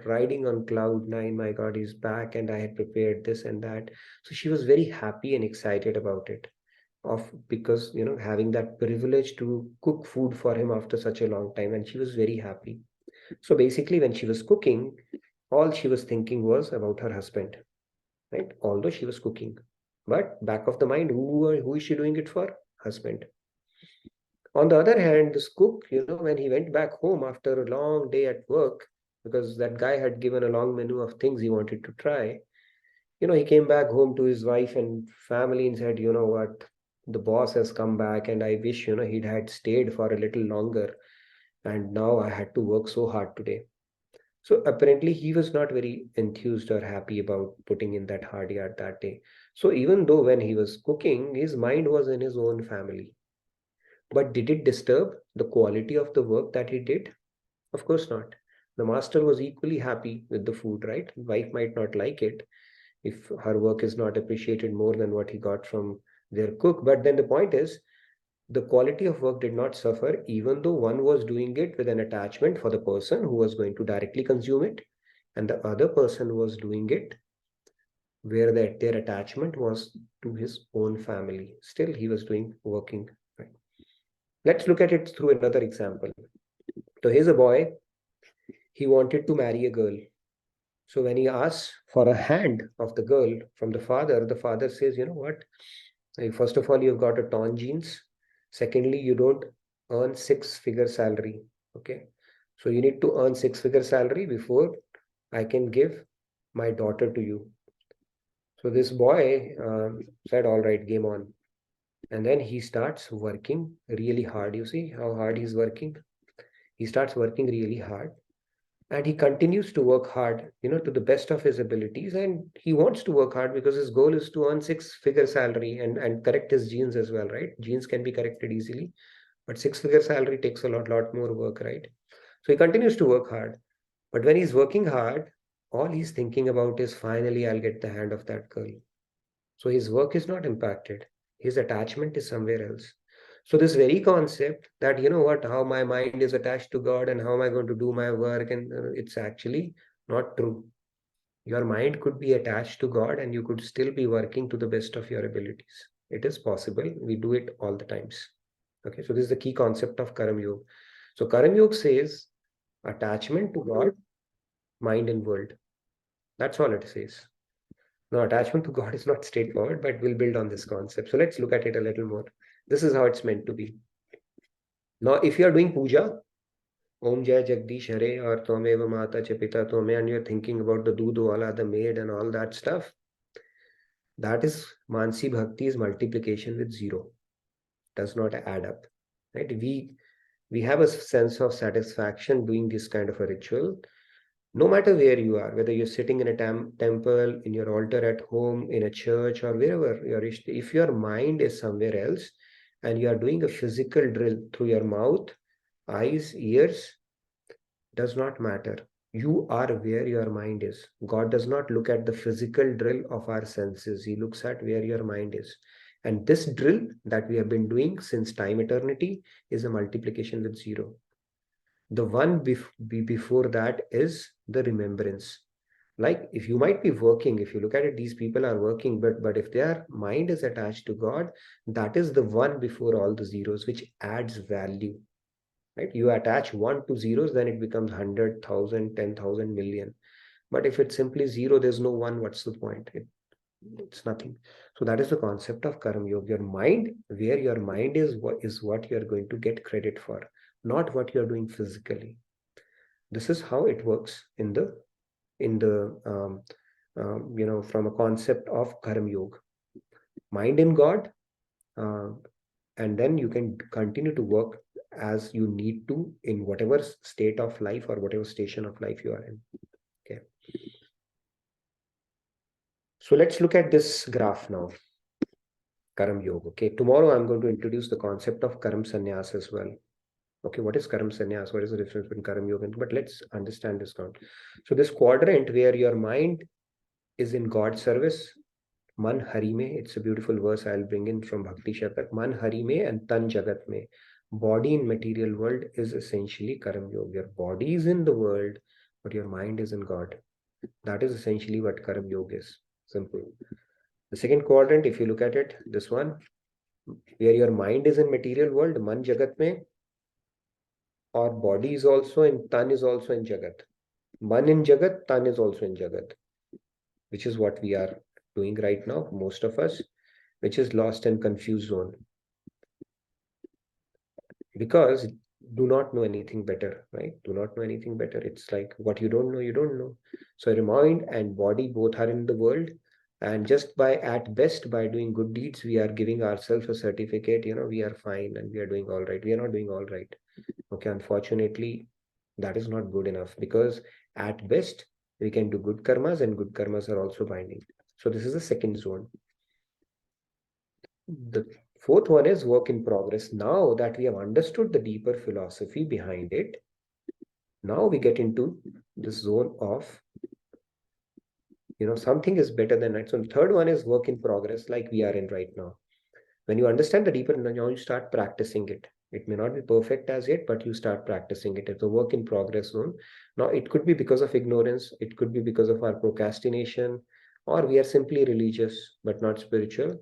riding on cloud nine. My God, he's back and I had prepared this and that. So she was very happy and excited about it, because having that privilege to cook food for him after such a long time, and she was very happy. So basically, when she was cooking, all she was thinking was about her husband, right? Although she was cooking, but back of the mind, who is she doing it for? Husband. On the other hand, this cook, when he went back home after a long day at work, because that guy had given a long menu of things he wanted to try, he came back home to his wife and family and said, you know what, the boss has come back and I wish, he'd had stayed for a little longer. And now I had to work so hard today. So apparently he was not very enthused or happy about putting in that hard yard that day. So even though when he was cooking, his mind was in his own family. But did it disturb the quality of the work that he did? Of course not. The master was equally happy with the food, right? Wife might not like it if her work is not appreciated more than what he got from their cook. But then the point is, the quality of work did not suffer, even though one was doing it with an attachment for the person who was going to directly consume it, and the other person was doing it where their attachment was to his own family. Still, he was working. Right? Let's look at it through another example. So here's a boy. He wanted to marry a girl. So when he asks for a hand of the girl from the father says, you know what? First of all, you've got a torn jeans. Secondly, you don't earn six-figure salary. Okay. So you need to earn six-figure salary before I can give my daughter to you. So this boy said, all right, game on. And then he starts working really hard. You see how hard he's working? He starts working really hard. And he continues to work hard, to the best of his abilities. And he wants to work hard because his goal is to earn six-figure salary and correct his genes as well, right? Genes can be corrected easily, but six-figure salary takes a lot more work, right? So he continues to work hard. But when he's working hard, all he's thinking about is finally I'll get the hand of that girl. So his work is not impacted. His attachment is somewhere else. So this very concept that, how my mind is attached to God and how am I going to do my work, and it's actually not true. Your mind could be attached to God and you could still be working to the best of your abilities. It is possible. We do it all the times. Okay, so this is the key concept of Karam Yog. So Karam Yog says attachment to God, mind and world. That's all it says. Now, attachment to God is not straightforward, but we'll build on this concept. So let's look at it a little more. This is how it's meant to be. Now, if you are doing puja, Om Jai Jagdish Hare or Tvameva Mata Cha Pita Tvame, and you're thinking about the Dudwala, the maid and all that stuff, that is Mansi Bhakti's multiplication with zero. Does not add up. Right? We have a sense of satisfaction doing this kind of a ritual. No matter where you are, whether you're sitting in a temple, in your altar at home, in a church, or wherever you're, if your mind is somewhere else and you are doing a physical drill through your mouth, eyes, ears, does not matter. You are where your mind is. God does not look at the physical drill of our senses. He looks at where your mind is. And this drill that we have been doing since time eternity is a multiplication with zero. The one before that is the remembrance. Like if you might be working, if you look at it, these people are working, but if their mind is attached to God, that is the one before all the zeros, which adds value. Right? You attach 1 to zeros, then it becomes 100,000, 10,000, million. But if it's simply zero, there's no one, what's the point? It's nothing. So that is the concept of Karam Yoga. Your mind, where your mind is what you're going to get credit for, not what you're doing physically. This is how it works in the in the from a concept of Karam Yoga. Mind in God, and then you can continue to work as you need to in whatever state of life or whatever station of life you are in. Okay. So let's look at this graph now. Karam Yoga. Okay. Tomorrow I'm going to introduce the concept of Karam Sannyas as well. Okay, what is Karam Sannyas? What is the difference between Karam Yoga? But let's understand this now. So this quadrant where your mind is in God's service, Man Hari Me, it's a beautiful verse I'll bring in from Bhakti Shatak. Man Hari Me and Tan Jagat Me. Body in material world is essentially Karam Yoga. Your body is in the world, but your mind is in God. That is essentially what Karam Yoga is. Simple. The second quadrant, if you look at it, this one, where your mind is in material world, Man Jagat Me, our body is also in Tan is also in Jagat. Man in Jagat, Tan is also in Jagat, which is what we are doing right now, most of us, which is lost and confused zone. Because do not know anything better, right? Do not know anything better. It's like what you don't know, you don't know. So your mind and body both are in the world. And just by, at best, by doing good deeds, we are giving ourselves a certificate, we are fine and we are doing all right. We are not doing all right. Okay, unfortunately, that is not good enough, because at best, we can do good karmas, and good karmas are also binding. So this is the second zone. The fourth one is work in progress. Now that we have understood the deeper philosophy behind it, now we get into this zone of, something is better than that. So the third one is work in progress, like we are in right now. When you understand the deeper, now you start practicing it. It may not be perfect as yet, but you start practicing it. It's a work in progress zone. Now, it could be because of ignorance. It could be because of our procrastination, or we are simply religious, but not spiritual,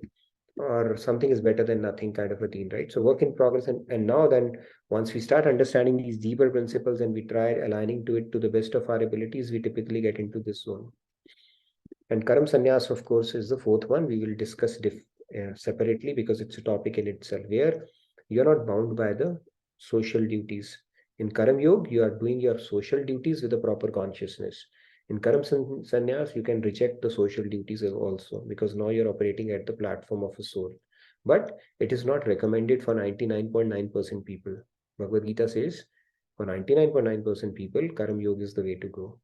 or something is better than nothing kind of a thing, right? So work in progress. And now then, once we start understanding these deeper principles and we try aligning to it to the best of our abilities, we typically get into this zone. And Karam Sannyas, of course, is the fourth one. We will discuss separately, because it's a topic in itself, where you're not bound by the social duties. In Karam Yoga, you are doing your social duties with a proper consciousness. In Karam Sannyas, you can reject the social duties also, because now you're operating at the platform of a soul. But it is not recommended for 99.9% people. Bhagavad Gita says, for 99.9% people, Karam Yoga is the way to go.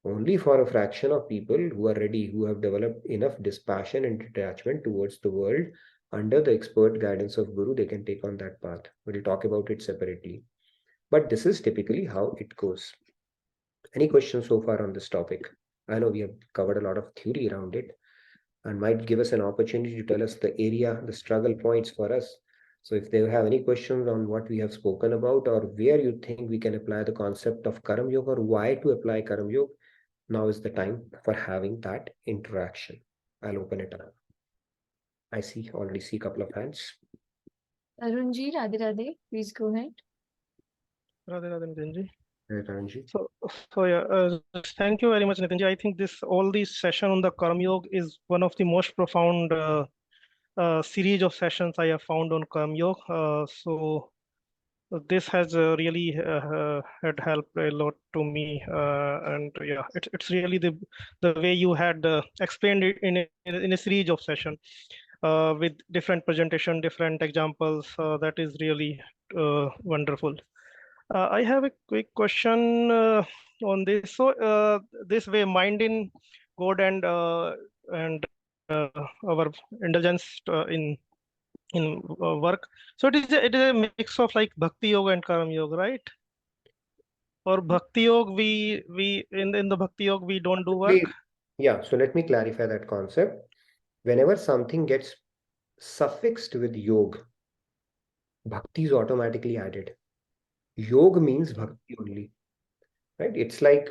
Only for a fraction of people who are ready, who have developed enough dispassion and detachment towards the world, under the expert guidance of Guru, they can take on that path. We'll talk about it separately. But this is typically how it goes. Any questions so far on this topic? I know we have covered a lot of theory around it, and might give us an opportunity to tell us the area, the struggle points for us. So if they have any questions on what we have spoken about, or where you think we can apply the concept of Karam Yoga, or why to apply Karam Yoga, now is the time for having that interaction. I'll open it up. I already see a couple of hands. Arunji, Radhe Radhe, please go ahead. Radhe Radhe, Nitinji. Ranji. So yeah, thank you very much, Nitinji. I think all these session on the Karm Yoga is one of the most profound series of sessions I have found on Karm Yoga. So this has really had helped a lot to me, and yeah, it's really the way you had explained it in a series of session with different presentation, different examples. That is really wonderful. I have a quick question on this. So this way, mind in God and our indulgence in work. So it is a mix of like bhakti yoga and karam yoga, right? Or bhakti yoga, we in the bhakti yoga we don't do work. Yeah. So let me clarify that concept. Whenever something gets suffixed with yoga, bhakti is automatically added. Yoga means bhakti only, right? It's like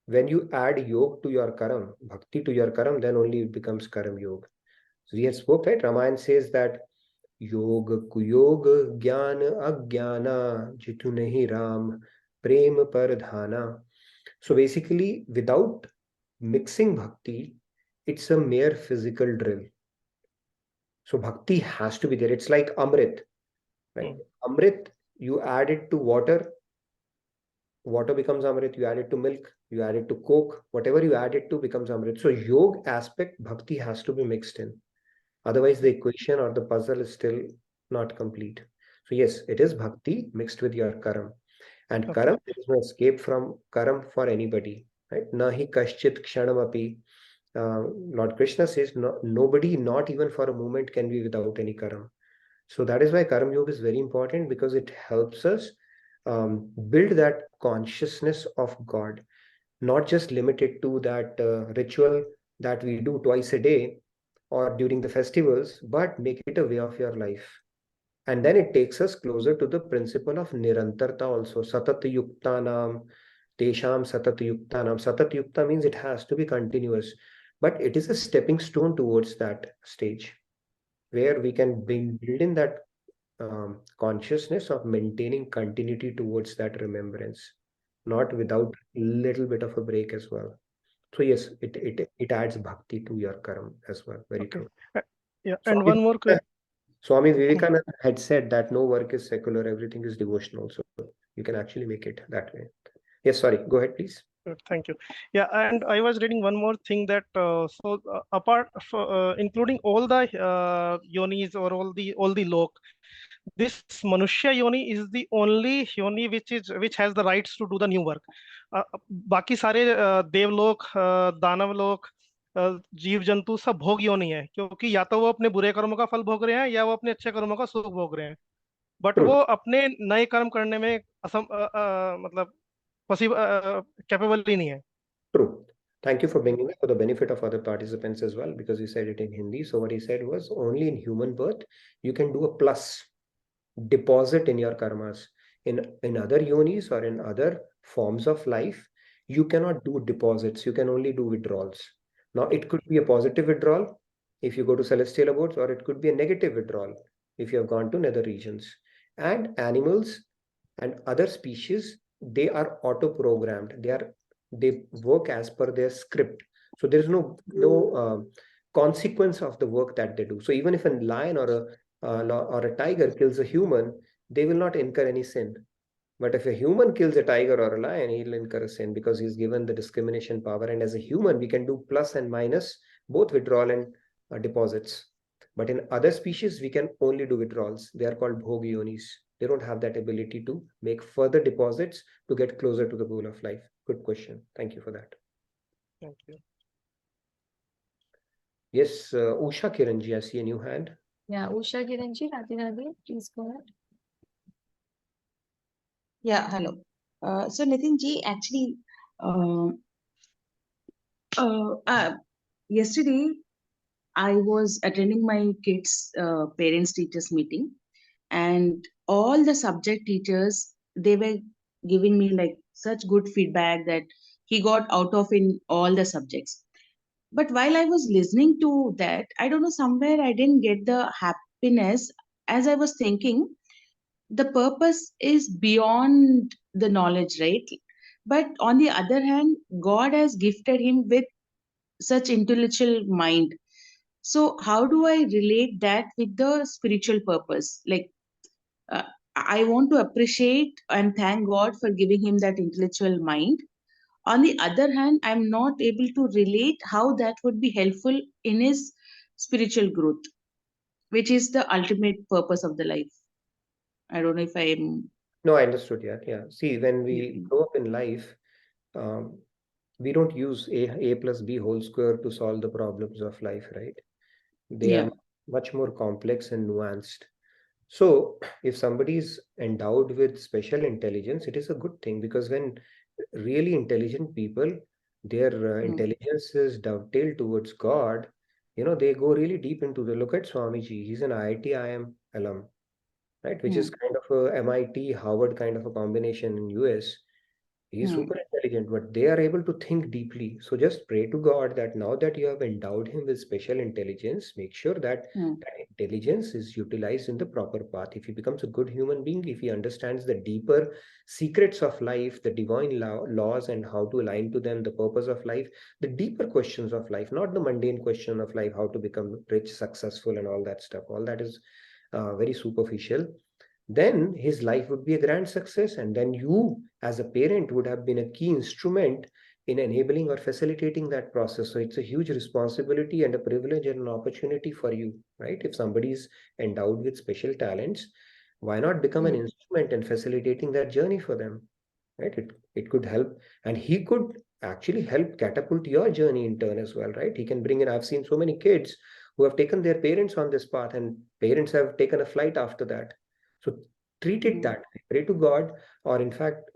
when you add yoga to your karam, bhakti to your karam, then only it becomes karam yoga. So we have spoke, right? Ramayana says that योग कुयोग ज्ञान अज्ञान जितु नहीं राम प्रेम पर धाना. So basically, without mixing bhakti, it's a mere physical drill. So bhakti has to be there. It's like amrit, right? Amrit, you add it to water, water becomes amrit. You add it to milk, you add it to Coke, whatever you add it to becomes Amrit. So Yog aspect, bhakti has to be mixed in. Otherwise, the equation or the puzzle is still not complete. So yes, it is bhakti mixed with your karam. And Okay. karam, there is no escape from karam for anybody. Right? Nahi kaschit kshanamapi. Lord Krishna says, no, nobody, not even for a moment, can be without any karam. So that is why Karam Yoga is very important, because it helps us build that consciousness of God, not just limited to that ritual that we do twice a day or during the festivals, but make it a way of your life. And then it takes us closer to the principle of Nirantarta also. Satat Yuktanam, Tesham Satat Yuktanam. Satat Yukta means it has to be continuous, but it is a stepping stone towards that stage where we can build in that consciousness of maintaining continuity towards that remembrance, not without little bit of a break as well. So yes, it adds bhakti to your karam as well. Very Okay. true. Yeah, and Swami one more question. Swami Vivekananda had said that no work is secular, everything is devotional. So you can actually make it that way. Yes, sorry, go ahead, please. Thank you. Yeah, and I was reading one more thing that apart including all the yonis or all the lok, this Manushya yoni is the only yoni which has the rights to do the new work. बाकी सारे देवलोक दानवलोक जीव जंतु सब भोग योनि है, क्योंकि या तो वो अपने बुरे कर्मों का फल भोग रहे हैं या वो अपने अच्छे कर्मों का सुख भोग रहे हैं, बट True, वो अपने नए कर्म करने में मतलब कैपेबल ही नहीं है. true. Thank you for bringing it for the benefit of other participants as well, because he said it in Hindi. So what he said was, only in human birth you can do a plus deposit in your karmas. In other yonis or in other forms of life, you cannot do deposits. You can only do withdrawals. Now, it could be a positive withdrawal if you go to celestial abodes, or it could be a negative withdrawal if you have gone to nether regions. And animals and other species, they are auto-programmed. They work as per their script. So there is no consequence of the work that they do. So even if a lion or a tiger kills a human, they will not incur any sin. But if a human kills a tiger or a lion, he'll incur a sin, because he's given the discrimination power. And as a human, we can do plus and minus, both withdrawal and deposits. But in other species, we can only do withdrawals. They are called bhogyonis. They don't have that ability to make further deposits to get closer to the goal of life. Good question. Thank you for that. Thank you. Yes, Usha Kiranji, I see a new hand. Yeah, Usha Kiranji, Radhe Radhe, please go ahead. Yeah, hello. So Nitinji, actually, yesterday I was attending my kids' parents teachers meeting, and all the subject teachers, they were giving me like such good feedback that he got out of in all the subjects. But while I was listening to that, I don't know, somewhere I didn't get the happiness. As I was thinking, the purpose is beyond the knowledge, right? But on the other hand, God has gifted him with such intellectual mind. So how do I relate that with the spiritual purpose? Like, uh, I want to appreciate and thank God for giving him that intellectual mind. On the other hand, I'm not able to relate how that would be helpful in his spiritual growth, which is the ultimate purpose of the life. I don't know if I am. No, I understood. Yeah. See, when we Yeah. grow up in life, we don't use a plus b whole square to solve the problems of life, right? They Yeah. are much more complex and nuanced. So if somebody is endowed with special intelligence, it is a good thing, because when really intelligent people, their intelligence is dovetailed towards God, they go really deep into look at Swamiji. He's an IIT IIM alum, right? Which is kind of a MIT Harvard kind of a combination in US. He's super intelligent, but they are able to think deeply. So just pray to God that now that you have endowed him with special intelligence, make sure that that intelligence is utilized in the proper path. If he becomes a good human being, if he understands the deeper secrets of life, the divine laws and how to align to them, the purpose of life, the deeper questions of life, not the mundane question of life, how to become rich, successful, and all that stuff. All that is very superficial. Then his life would be a grand success, and then you as a parent would have been a key instrument in enabling or facilitating that process. So it's a huge responsibility and a privilege and an opportunity for you, right? If somebody is endowed with special talents, why not become an instrument in facilitating that journey for them, right? It could help, and he could actually help catapult your journey in turn as well, right? He can bring in, I've seen so many kids who have taken their parents on this path, and parents have taken a flight after that. So treat it that way. Pray to God, or in fact,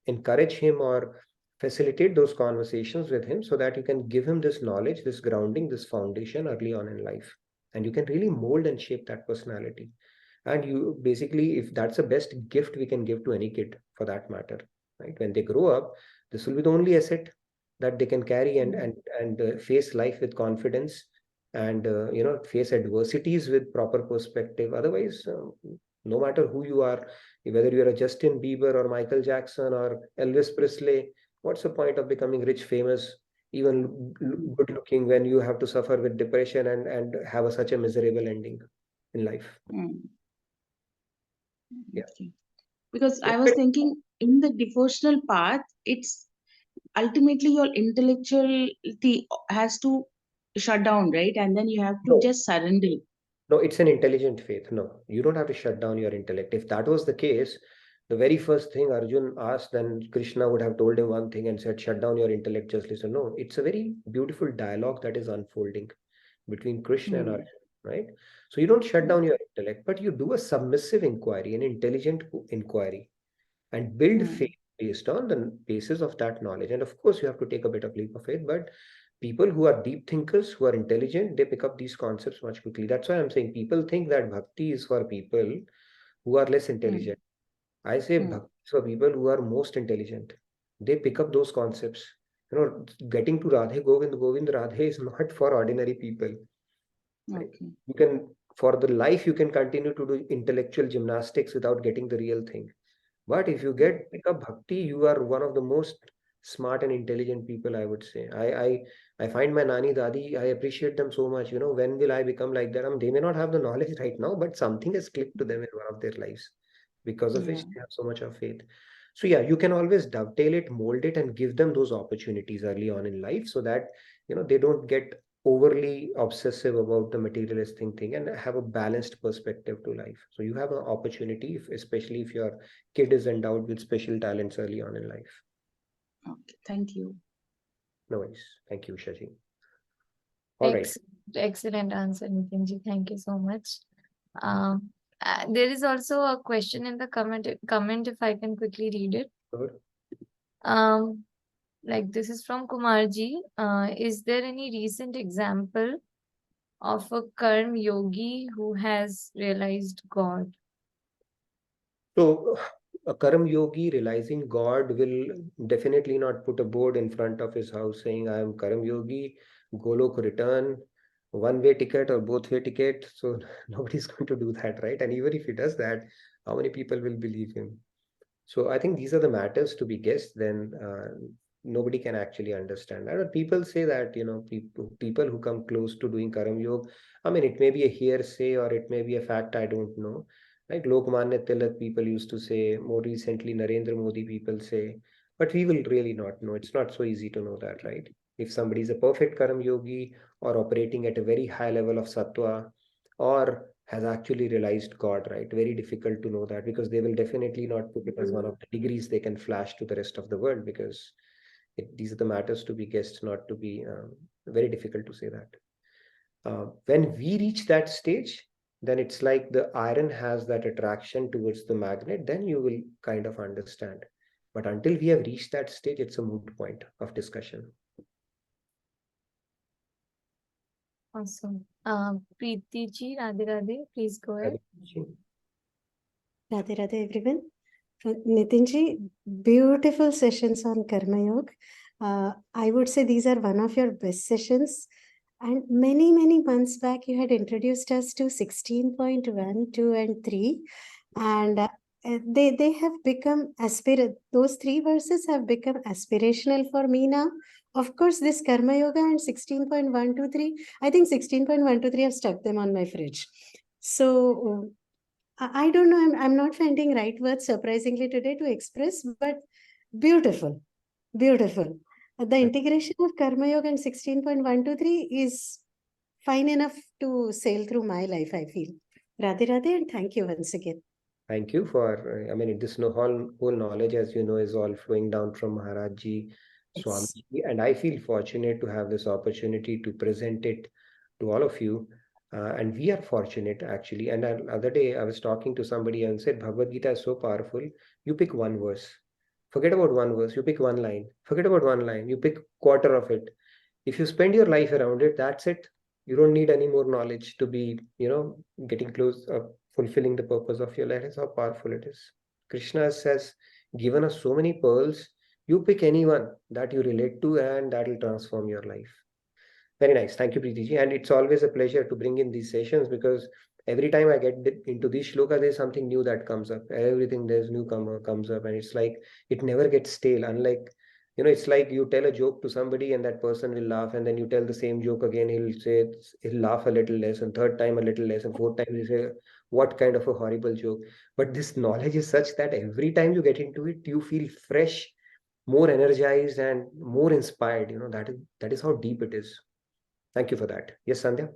encourage him or facilitate those conversations with him so that you can give him this knowledge, this grounding, this foundation early on in life. And you can really mold and shape that personality. And you basically, if that's the best gift we can give to any kid for that matter, right? When they grow up, this will be the only asset that they can carry and face life with confidence and face adversities with proper perspective. Otherwise, no matter who you are, whether you're a Justin Bieber or Michael Jackson or Elvis Presley, what's the point of becoming rich, famous, even good looking, when you have to suffer with depression and have such a miserable ending in life? Yeah. Okay. Because I was thinking in the devotional path, it's ultimately your intellectuality has to shut down, right? And then you have to No. just surrender. No, it's an intelligent faith. No, you don't have to shut down your intellect. If that was the case, the very first thing Arjun asked, then Krishna would have told him one thing and said, shut down your intellect, just listen. No, it's a very beautiful dialogue that is unfolding between Krishna and Arjun, right? So you don't shut down your intellect, but you do a submissive inquiry, an intelligent inquiry, and build faith based on the basis of that knowledge. And of course, you have to take a bit of leap of faith, but people who are deep thinkers, who are intelligent, they pick up these concepts much quickly. That's why I'm saying people think that bhakti is for people who are less intelligent. I say bhakti is for people who are most intelligent. They pick up those concepts. Getting to Radhe Govind Radhe is not for ordinary people. Right? Okay. You can, for the life, you can continue to do intellectual gymnastics without getting the real thing. But if you pick up bhakti, you are one of the most smart and intelligent people, I would say. I find my nani dadi, I appreciate them so much. When will I become like that? They may not have the knowledge right now, but something has clicked to them in one of their lives, because of which they have so much of faith. So yeah, you can always dovetail it, mold it, and give them those opportunities early on in life so that they don't get overly obsessive about the materialistic thing and have a balanced perspective to life. So you have an opportunity, especially if your kid is endowed with special talents early on in life. Okay. Thank you. No worries. Thank you, Shaji. All right. Excellent answer, Nitinji. Thank you so much. There is also a question in the comment, if I can quickly read it. Sure. Like this is from Kumarji. Is there any recent example of a Karm Yogi who has realized God? So a Karam Yogi realizing God will definitely not put a board in front of his house saying, I am Karam Yogi, Golok return, one-way ticket or both-way ticket. So nobody's going to do that, right? And even if he does that, how many people will believe him? So I think these are the matters to be guessed. Then nobody can actually understand. I know people say that, people who come close to doing Karam Yog, I mean, it may be a hearsay or it may be a fact, I don't know. Like Lokmanya Tilak people used to say, more recently Narendra Modi people say, but we will really not know. It's not so easy to know that, right? If somebody is a perfect Karam Yogi or operating at a very high level of Sattva or has actually realized God, right? Very difficult to know that, because they will definitely not put it as one of the degrees they can flash to the rest of the world, because these are the matters to be guessed, not to be very difficult to say that. When we reach that stage, then it's like the iron has that attraction towards the magnet, then you will kind of understand. But until we have reached that stage, it's a moot point of discussion. Awesome. Preeti ji, Radhe Radhe, please go ahead. Radhe Radhe, everyone. Nitinji, beautiful sessions on Karma Yoga. I would say these are one of your best sessions. And many, many months back, you had introduced us to 16.1, 2, and 3. And they have become those 3 verses have become aspirational for me now. Of course, this Karma Yoga and 16.123, I think 16.123 have stuck them on my fridge. So I don't know, I'm not finding right words surprisingly today to express, but beautiful, beautiful. The integration of Karma Yoga and 16.123 is fine enough to sail through my life, I feel. Radhe Radhe, and thank you once again. Thank you for, this whole knowledge, as you know, is all flowing down from Maharaj Ji, Swami Yes. Ji, and I feel fortunate to have this opportunity to present it to all of you. And we are fortunate, actually. And the other day, I was talking to somebody and said, Bhagavad Gita is so powerful. You pick one verse. Forget about one verse. You pick one line. Forget about one line. You pick quarter of it. If you spend your life around it, that's it. You don't need any more knowledge to be, getting close, fulfilling the purpose of your life. That's how powerful it is. Krishna has given us so many pearls. You pick anyone that you relate to, and that will transform your life. Very nice. Thank you, Preeti ji. And it's always a pleasure to bring in these sessions, because every time I get into these shloka, there's something new that comes up. Everything there's newcomer comes up, and it's like it never gets stale. Unlike, it's like you tell a joke to somebody and that person will laugh, and then you tell the same joke again, he'll laugh a little less, and third time a little less, and fourth time he say, what kind of a horrible joke. But this knowledge is such that every time you get into it, you feel fresh, more energized, and more inspired. That is how deep it is. Thank you for that. Yes, Sandhya?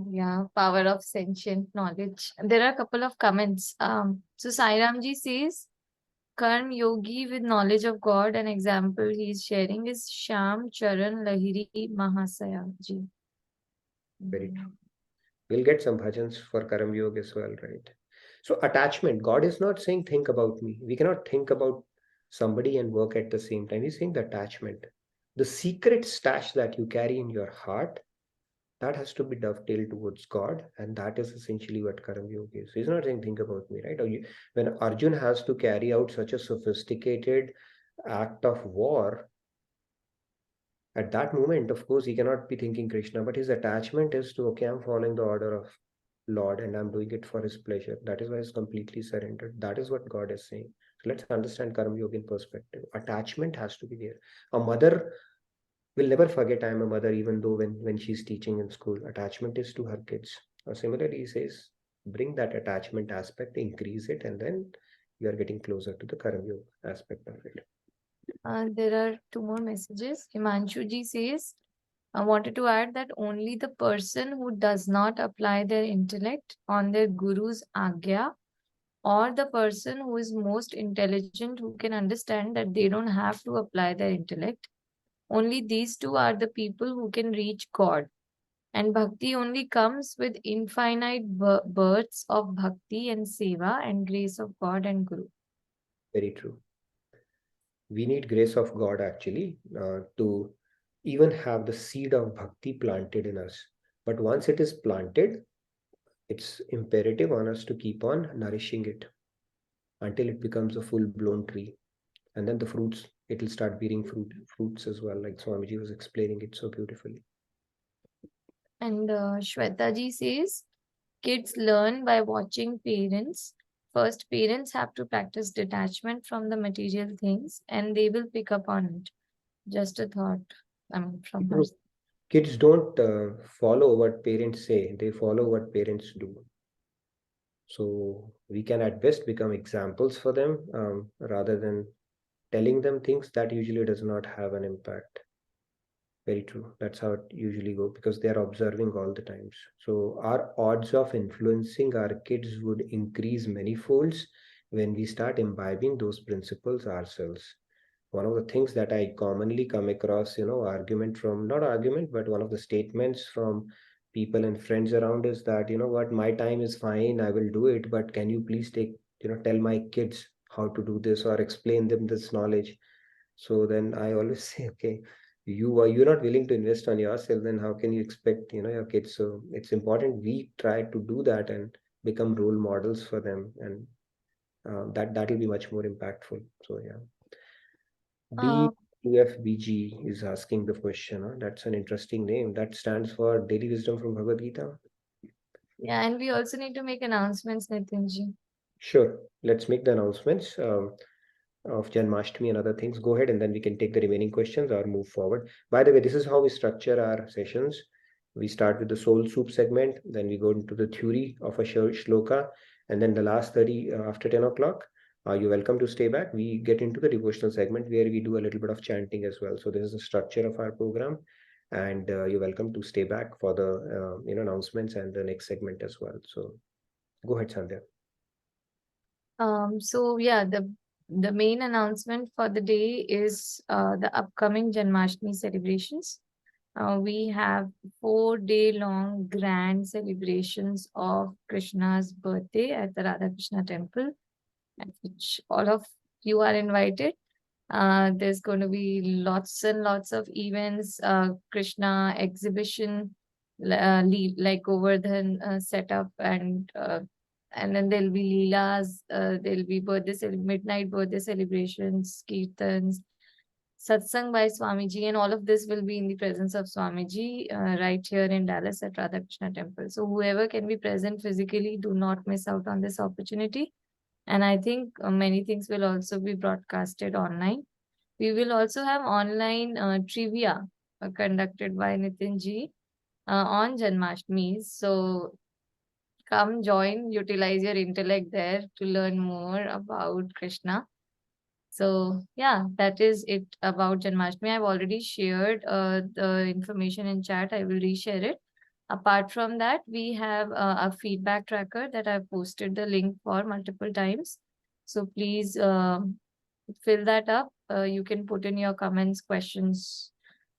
Yeah, power of sentient knowledge. There are a couple of comments. So Sairamji says, Karm Yogi with knowledge of God. An example he is sharing is Sham Charan Lahiri Mahasaya ji. Very true. We'll get some bhajans for Karam Yoga as well, right? So attachment, God is not saying think about me. We cannot think about somebody and work at the same time. He's saying the attachment. The secret stash that you carry in your heart, that has to be dovetailed towards God, and that is essentially what Karam Yoga is. He's not saying think about me, right? When Arjun has to carry out such a sophisticated act of war, at that moment, of course, he cannot be thinking Krishna, but his attachment is to, okay, I'm following the order of Lord and I'm doing it for his pleasure. That is why he's completely surrendered. That is what God is saying. So let's understand Karam Yoga in perspective. Attachment has to be there. A mother will never forget I'm a mother, even though when she's teaching in school. Attachment is to her kids. Similarly, he says, bring that attachment aspect, increase it, and then you are getting closer to the Karam Yoga aspect of it. There are two more messages. Himanshu ji says, I wanted to add that only the person who does not apply their intellect on their guru's agya, or the person who is most intelligent, who can understand that they don't have to apply their intellect, only these two are the people who can reach God. And bhakti only comes with infinite births of bhakti and seva and grace of God and Guru. Very true. We need grace of God actually to even have the seed of bhakti planted in us. But once it is planted, it's imperative on us to keep on nourishing it until it becomes a full-blown tree. And then the fruits, it will start bearing fruits as well, like Swamiji was explaining it so beautifully. And Shweta ji says, kids learn by watching parents. First, parents have to practice detachment from the material things, and they will pick up on it. Just a thought from her. Kids don't follow what parents say, they follow what parents do. So we can at best become examples for them rather than telling them things that usually does not have an impact. Very true. That's how it usually goes, because they are observing all the times. So our odds of influencing our kids would increase many folds when we start imbibing those principles ourselves. One of the things that I commonly come across, argument from, not argument, but one of the statements from people and friends around is that, what, my time is fine, I will do it, but can you please tell my kids how to do this or explain them this knowledge? So then I always say, okay, you're not willing to invest on yourself, then how can you expect your kids? So it's important we try to do that and become role models for them, and that will be much more impactful. So yeah. DWFBG is asking the question. That's an interesting name. That stands for Daily Wisdom from Bhagavad Gita. Yeah, and we also need to make announcements, Nitinji. Sure. Let's make the announcements of Janmashtami and other things. Go ahead, and then we can take the remaining questions or move forward. By the way, this is how we structure our sessions. We start with the soul soup segment, then we go into the theory of a shloka, and then the last 30 after 10 o'clock, you're welcome to stay back. We get into the devotional segment where we do a little bit of chanting as well. So this is the structure of our program, and you're welcome to stay back for the announcements and the next segment as well. So go ahead, Sandhya. So yeah, the main announcement for the day is the upcoming Janmashtami celebrations. We have 4-day-long grand celebrations of Krishna's birthday at the Radha Krishna temple, at which all of you are invited. There's going to be lots and lots of events, Krishna exhibition, like Govardhan setup, and then there'll be leelas, there'll be midnight birthday celebrations, kirtans, satsang by Swamiji, and all of this will be in the presence of Swamiji right here in Dallas at Radha Krishna temple. So whoever can be present physically, do not miss out on this opportunity. And I think many things will also be broadcasted online. We will also have online trivia conducted by Nitin ji on Janmashtami. So come join, utilize your intellect there to learn more about Krishna. So yeah, that is it about Janmashtami. I've already shared the information in chat. I will reshare it. Apart from that, we have a feedback tracker that I've posted the link for multiple times. So please fill that up. You can put in your comments, questions,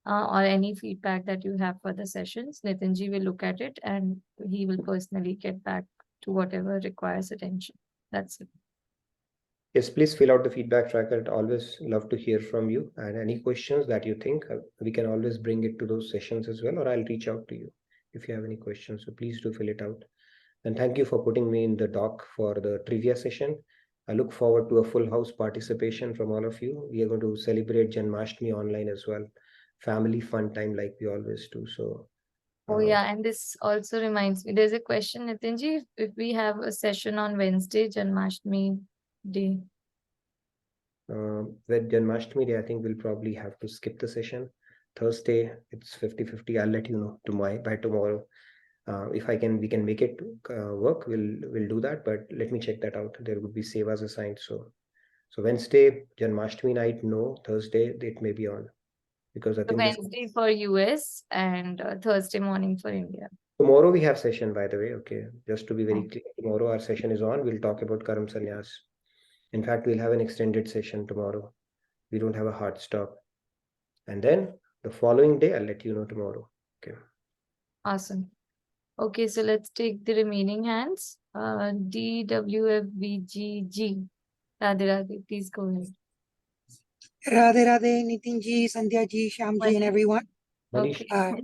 or any feedback that you have for the sessions. Nitinji will look at it and he will personally get back to whatever requires attention. That's it. Yes, please fill out the feedback tracker. I'd always love to hear from you, and any questions that you think we can always bring it to those sessions as well, or I'll reach out to you if you have any questions. So please do fill it out. And thank you for putting me in the dock for the trivia session. I look forward to a full house participation from all of you. We are going to celebrate Janmashtami online as well. Family fun time like we always do. So Oh yeah, and this also reminds me, there's a question, Nitinji, if we have a session on Wednesday, Janmashtami day. with Janmashtami day, I think we'll probably have to skip the session. Thursday, it's 50-50. I'll let you know by tomorrow. If we can make it work, we'll do that. But let me check that out. There would be sevas assigned. So Wednesday, Janmashtami night, no. Thursday, it may be on, because I So think Wednesday for US and Thursday morning for India. tomorrow we have session, by the way. Okay, just to be very Oh. clear, tomorrow our session is on. We'll talk about Karam Sannyas. In fact, we'll have an extended session tomorrow. We don't have a hard stop. And then the following day, I'll let you know tomorrow. Okay. Awesome. Okay, so let's take the remaining hands. DWFBG. Radhe Radhe, please go ahead. Radhe Radhe, Nitin ji, Sandhya ji, Shyam ji, and everyone. Manish. Okay.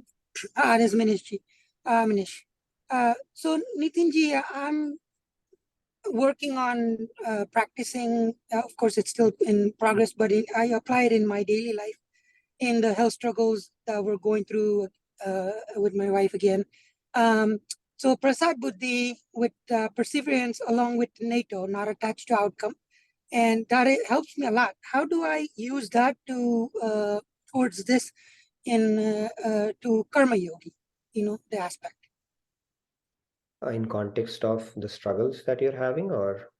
This is Manish ji. Manish. So Nitin ji, I'm working on practicing. Of course, it's still in progress, but I apply it in my daily life, in the health struggles that we're going through with my wife again. So Prasad Buddhi with perseverance along with NATO, not attached to outcome. And that helps me a lot. How do I use that to towards this to Karma Yogi, the aspect? In context of the struggles that you're having, or?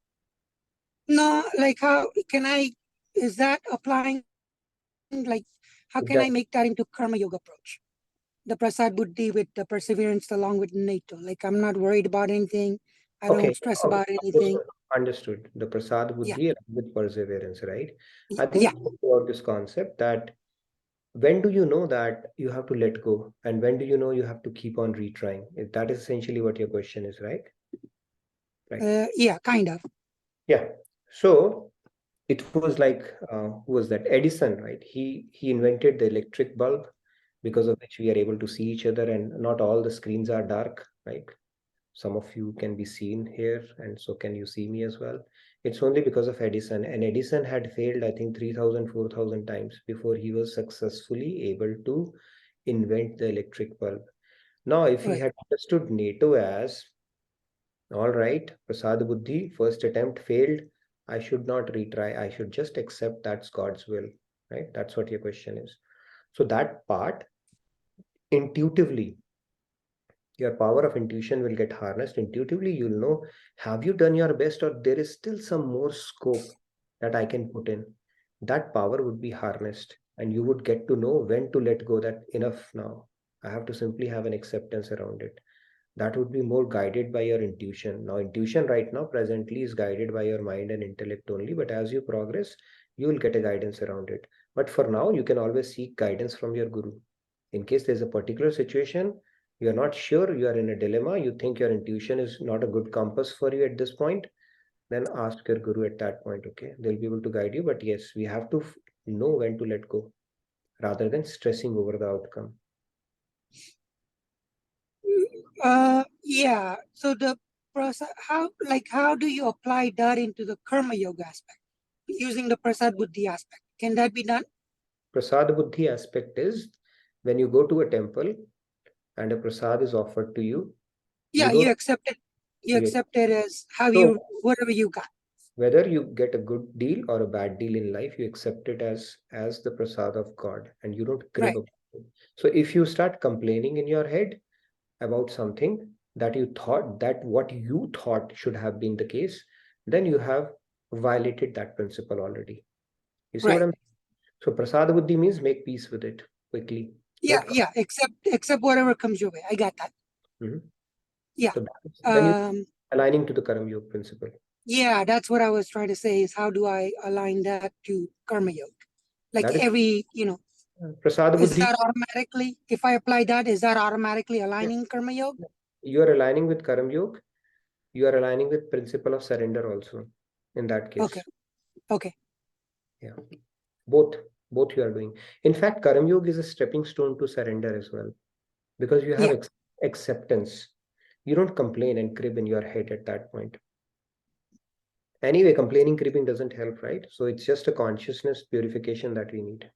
No, like how can I, is that applying, like how can I make that into Karma Yoga approach? The Prasad Buddhi with the perseverance along with NATO. Like I'm not worried about anything. I don't stress about anything. Understood. The Prasad Buddhi with perseverance, right? I Yeah. think about this concept that when do you know that you have to let go, and when do you know you have to keep on retrying? That is essentially what your question is, right? Right. Yeah, kind of. Yeah. So it was like, who was that? Edison, right? He invented the electric bulb, because of which we are able to see each other, and not all the screens are dark, right? Some of you can be seen here, and so can you see me as well. It's only because of Edison. And Edison had failed, I think, 3,000, 4,000 times before he was successfully able to invent the electric bulb. Now, if he had understood NATO as, all right, Prasad Buddhi, first attempt failed, I should not retry. I should just accept that's God's will, right? That's what your question is. So that part, intuitively, Your power of intuition will get harnessed. Intuitively, you'll know, have you done your best, or there is still some more scope that I can put in? That power would be harnessed, and you would get to know when to let go, that enough now. I have to simply have an acceptance around it. That would be more guided by your intuition. Now, intuition right now presently is guided by your mind and intellect only, but as you progress, you will get a guidance around it. But for now, you can always seek guidance from your guru. In case there's a particular situation, you are not sure, you are in a dilemma, you think your intuition is not a good compass for you at this point, then ask your guru at that point. Okay, they'll be able to guide you. But yes, we have to know when to let go rather than stressing over the outcome. Yeah. So the process, how do you apply that into the Karma Yoga aspect, using the Prasad Buddhi aspect? Can that be done? Prasad Buddhi aspect is when you go to a temple and a prasad is offered to you. Yeah, you you accept it. You you- accept it as how So- you, whatever you got. Whether you get a good deal or a bad deal in life, you accept it as the prasad of God, and you don't crib Right. about it. So if you start complaining in your head about something that you thought, that what you thought should have been the case, then you have violated that principle already. You see what Right. I'm saying? So prasad buddhi means make peace with it quickly. Yeah, Don't- yeah. Accept whatever comes your way. I got that. Mhm. Yeah. So then you're Um. aligning to the Karam Yoga principle. Yeah, that's what I was trying to say. Is how do I align that to Karma Yoga? Like That is every, prasad is buddhi. that automatically? If I apply that, is that automatically aligning Karma Yoga? You are aligning with Karam Yoga. You are aligning with principle of surrender also in that case. Okay. Okay. Yeah, both you are doing. In fact, Karam Yoga is a stepping stone to surrender as well, because you have Yeah. acceptance. You don't complain and crib in your head at that point. Anyway, complaining, cribbing doesn't help, right? So it's just a consciousness purification that we need.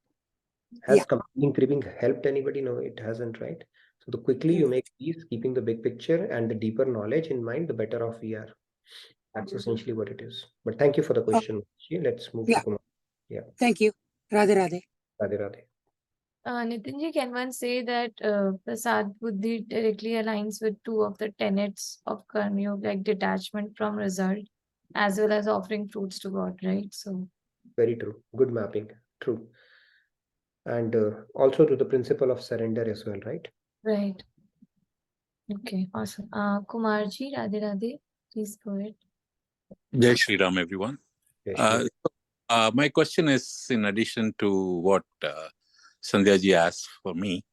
Has Yeah. complaining, cribbing helped anybody? No, it hasn't, right? So the quickly you make peace, keeping the big picture and the deeper knowledge in mind, the better off we are. That's essentially what it is. But thank you for the question. Let's move Yeah. to Kumar. Yeah. Thank you. Radhe Radhe. Radhe Radhe. Nitinji, can one say that Prasad Buddhi directly aligns with two of the tenets of Karma Yoga, like detachment from result, as well as offering fruits to God, right? So Very true. Good mapping. True. And also to the principle of surrender as well, right? right. Okay, awesome. Kumarji, Radhe Radhe, please go ahead. Jai Shri Ram, everyone. Yes, My question is, in addition to what Sandhya ji asked for me,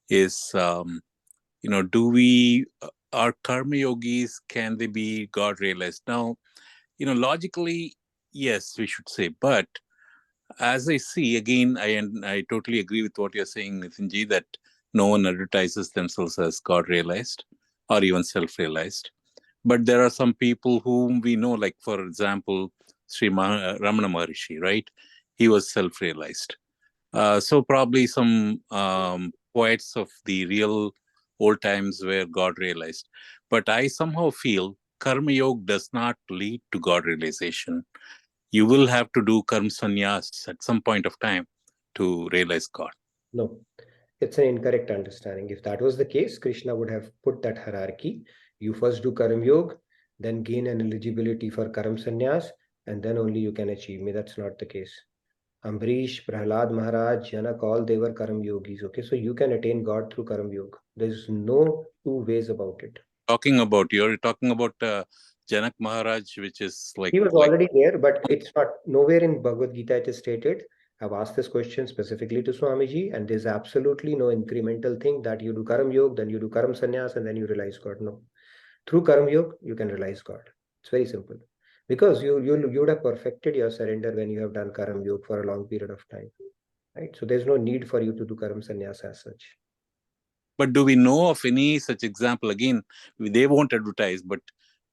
is, do we, our karma yogis, can they be God realized? Now, logically, yes, we should say, but as I see, again, I totally agree with what you're saying, Nitinji, that no one advertises themselves as God realized or even self-realized. But there are some people whom we know, like, for example, Sri Ramana Maharishi, right? He was self-realized. So probably some poets of the real old times were God realized. But I somehow feel Karma Yoga does not lead to God realization. You will have to do Karam Sannyas at some point of time to realize God. No, it's an incorrect understanding. If that was the case, Krishna would have put that hierarchy. You first do Karam Yoga, then gain an eligibility for Karam Sannyas, and then only you can achieve me. That's not the case. Ambarish, Prahlad Maharaj, Janak, all they were Karam Yogis. Okay, so you can attain God through Karam Yoga. There's no two ways about it. You're talking about Janak Maharaj, which is like... He was already there, but it's not, nowhere in Bhagavad Gita it is stated. I've asked this question specifically to Swamiji, and there's absolutely no incremental thing that you do Karam Yoga, then you do Karam Sannyas, and then you realize God. No. Through Karam Yoga, you can realize God. It's very simple. Because you would have perfected your surrender when you have done Karam Yoga for a long period of time. Right? So there's no need for you to do Karam Sannyas as such. But do we know of any such example? Again, they won't advertise, but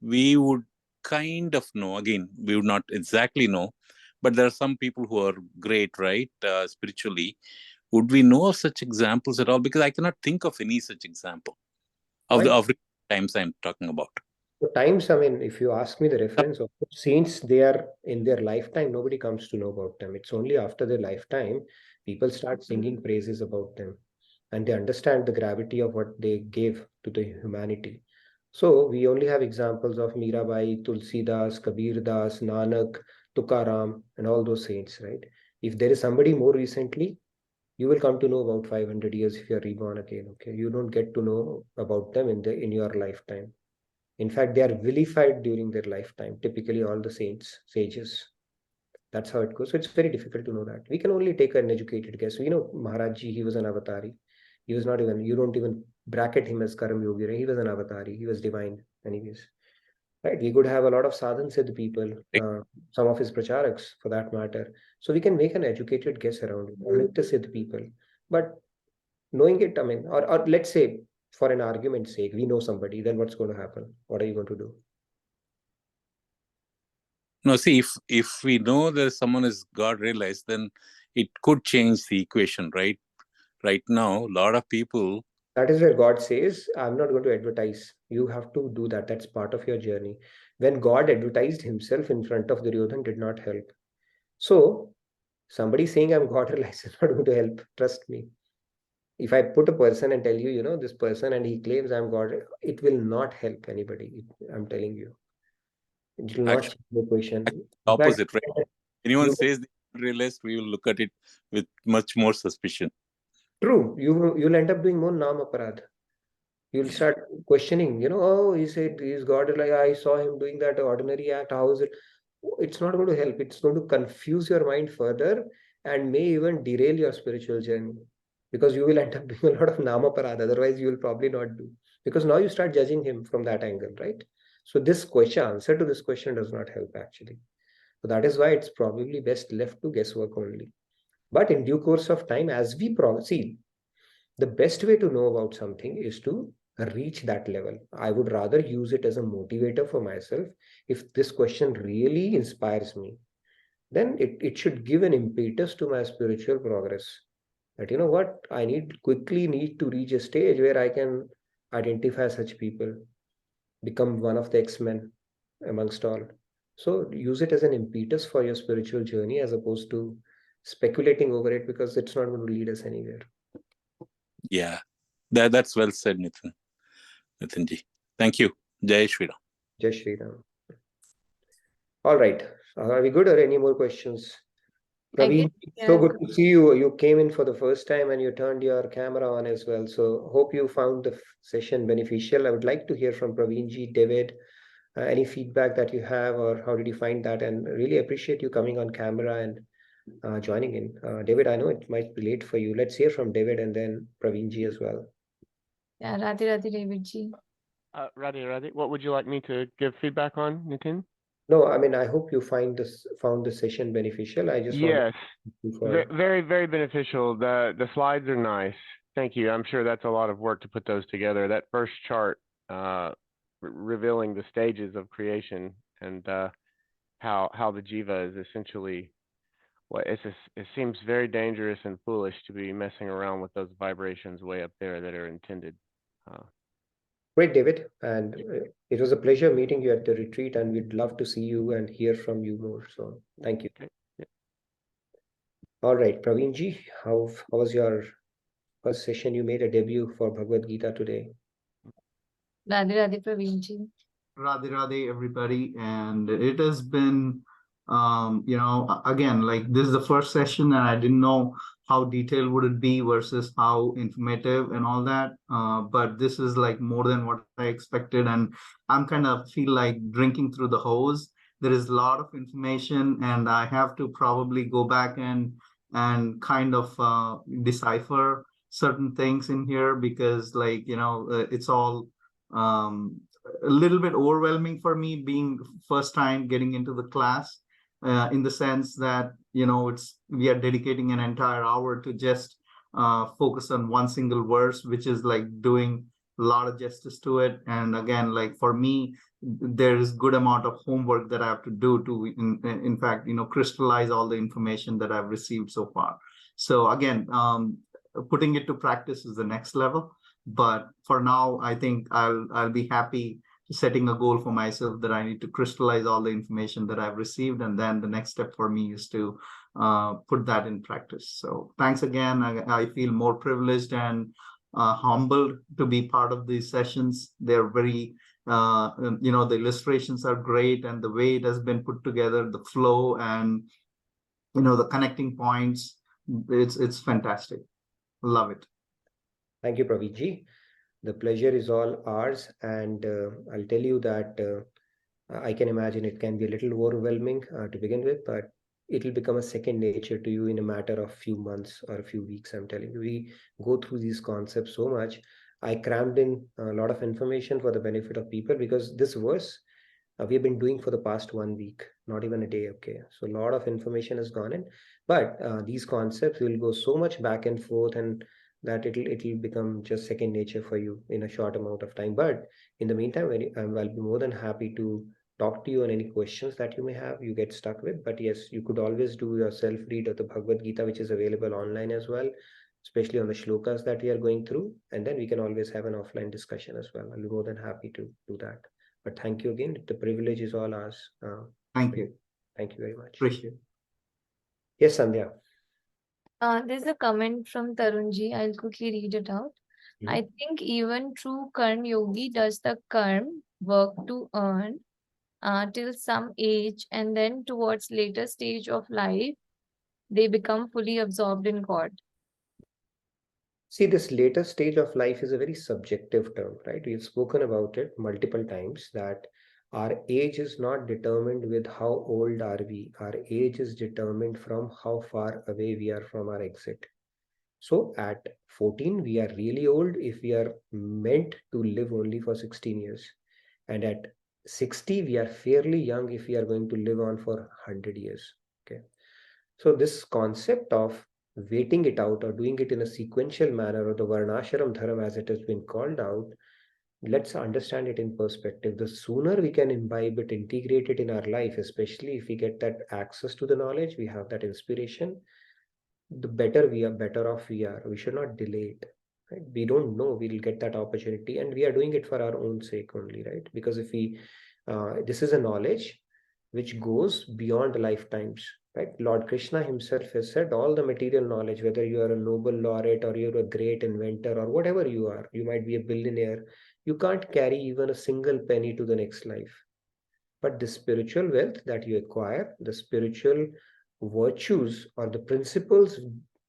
we would kind of know. Again, we would not exactly know, but there are some people who are great, right, spiritually. Would we know of such examples at all? Because I cannot think of any such example of the times I'm talking about. The times, I mean, if you ask me the reference of saints, they are in their lifetime, nobody comes to know about them. It's only after their lifetime people start singing praises about them. and they understand the gravity of what they gave to the humanity. So we only have examples of Mirabai, Tulsidas, Kabir Das, Nanak, Tukaram, and all those saints, right? If there is somebody more recently, you will come to know about 500 years if you are reborn again. Okay, you don't get to know about them in your lifetime. In fact, they are vilified during their lifetime. Typically, all the saints, sages. That's how it goes. So it's very difficult to know that. We can only take an educated guess. We know Maharajji, he was an avatari. He was not even, you don't even bracket him as Karam Yogi, right? He was an avatari. He was divine, anyways. Right? We could have a lot of sadhan siddh people, some of his pracharaks for that matter. So we can make an educated guess around it, nitya siddh people. But knowing it, I mean, or let's say for an argument's sake, we know somebody, then what's going to happen? What are you going to do? No, see, if we know that someone is God realized, then it could change the equation, right? Right now, a lot of people. That is where God says, I'm not going to advertise. You have to do that. That's part of your journey. When God advertised himself in front of Duryodhan did not help. So somebody saying I'm God realized is not going to help. Trust me. If I put a person and tell you, you know, this person and he claims I'm God, it will not help anybody. I'm telling you. It will not change the equation. Opposite, right? Anyone says they realized, we will look at it with much more suspicion. True. You'll end up doing more naam aparadh. You'll start questioning, you know, oh, he said he's God, like I saw him doing that ordinary act. How is it? It's not going to help. It's going to confuse your mind further and may even derail your spiritual journey, because you will end up doing a lot of nama parad. Otherwise, you will probably not do, because now you start judging him from that angle, right? So this question, answer to this question does not help actually. So that is why it's probably best left to guesswork only. But in due course of time, as we see, the best way to know about something is to reach that level. I would rather use it as a motivator for myself. If this question really inspires me, then it should give an impetus to my spiritual progress. That, you know what, I quickly need to reach a stage where I can identify such people, become one of the X-Men amongst all. So use it as an impetus for your spiritual journey as opposed to speculating over it, because it's not going to lead us anywhere. Yeah, that's well said, Nitinji. Thank you. Jai Shri Ram. Jai Shri Ram. All right. Are we good, or any more questions? Praveen, so good to see you. You came in for the first time and you turned your camera on as well. So hope you found the session beneficial. I would like to hear from Praveenji, David, any feedback that you have, or how did you find that? And really appreciate you coming on camera and joining in. David, I know it might be late for you. Let's hear from David and then Praveenji as well. Yeah, Radhe Davidji. Radhe, what would you like me to give feedback on, Nitin? No, I mean, I hope you found the session beneficial. I just yes, very, very beneficial. The slides are nice. Thank you. I'm sure that's a lot of work to put those together. That first chart revealing the stages of creation and how the jiva is essentially it seems very dangerous and foolish to be messing around with those vibrations way up there that are intended. Great, David. And it was a pleasure meeting you at the retreat, and we'd love to see you and hear from you more. So thank you. Okay. Yeah. All right, Praveenji, how was your first session? You made a debut for Bhagavad Gita today. Radhe Praveenji. Radhe everybody. And it has been, again, like this is the first session and I didn't know how detailed would it be versus how informative and all that. But this is like more than what I expected. And I'm kind of feel like drinking through the hose. There is a lot of information and I have to probably go back and kind of decipher certain things in here because it's all a little bit overwhelming for me being first time getting into the class. In the sense that, we are dedicating an entire hour to just focus on one single verse, which is like doing a lot of justice to it. And again, like for me, there is good amount of homework that I have to do to, in fact, crystallize all the information that I've received so far. So again, putting it to practice is the next level. But for now, I think I'll be happy setting a goal for myself that I need to crystallize all the information that I've received. And then the next step for me is to put that in practice. So thanks again. I feel more privileged and humbled to be part of these sessions. They're very, the illustrations are great, and the way it has been put together, the flow and, the connecting points, it's fantastic. Love it. Thank you, Praveenji. The pleasure is all ours. And I'll tell you that I can imagine it can be a little overwhelming to begin with, but it'll become a second nature to you in a matter of few months or a few weeks. I'm telling you, we go through these concepts so much. I crammed in a lot of information for the benefit of people, because this verse we have been doing for the past 1 week, not even a day. Okay, so a lot of information has gone in, but these concepts will go so much back and forth, and that it'll become just second nature for you in a short amount of time. But in the meantime, I'll be more than happy to talk to you on any questions that you may have, you get stuck with. But yes, you could always do your self-read of the Bhagavad Gita, which is available online as well, especially on the shlokas that we are going through. And then we can always have an offline discussion as well. I'll be more than happy to do that. But thank you again. The privilege is all ours. Thank you. Thank you very much. Appreciate it. Yes, Sandhya. There's a comment from Tarunji. I'll quickly read it out. I think even true Karm Yogi does the karm work to earn till some age, and then towards later stage of life, they become fully absorbed in God. See, this later stage of life is a very subjective term, right? We've spoken about it multiple times, that our age is not determined with how old are we. Our age is determined from how far away we are from our exit. So at 14, we are really old if we are meant to live only for 16 years. And at 60, we are fairly young if we are going to live on for 100 years. Okay. So this concept of waiting it out or doing it in a sequential manner, or the Varnashram Dharma as it has been called out, let's understand it in perspective. The sooner we can imbibe it, integrate it in our life, especially if we get that access to the knowledge, we have that inspiration, the better we are, better off we are. We should not delay it. Right? We don't know we'll get that opportunity, and we are doing it for our own sake only, right? Because if we, this is a knowledge which goes beyond lifetimes, right? Lord Krishna himself has said all the material knowledge, whether you are a Nobel laureate or you're a great inventor or whatever you are, you might be a billionaire, you can't carry even a single penny to the next life. But the spiritual wealth that you acquire, the spiritual virtues or the principles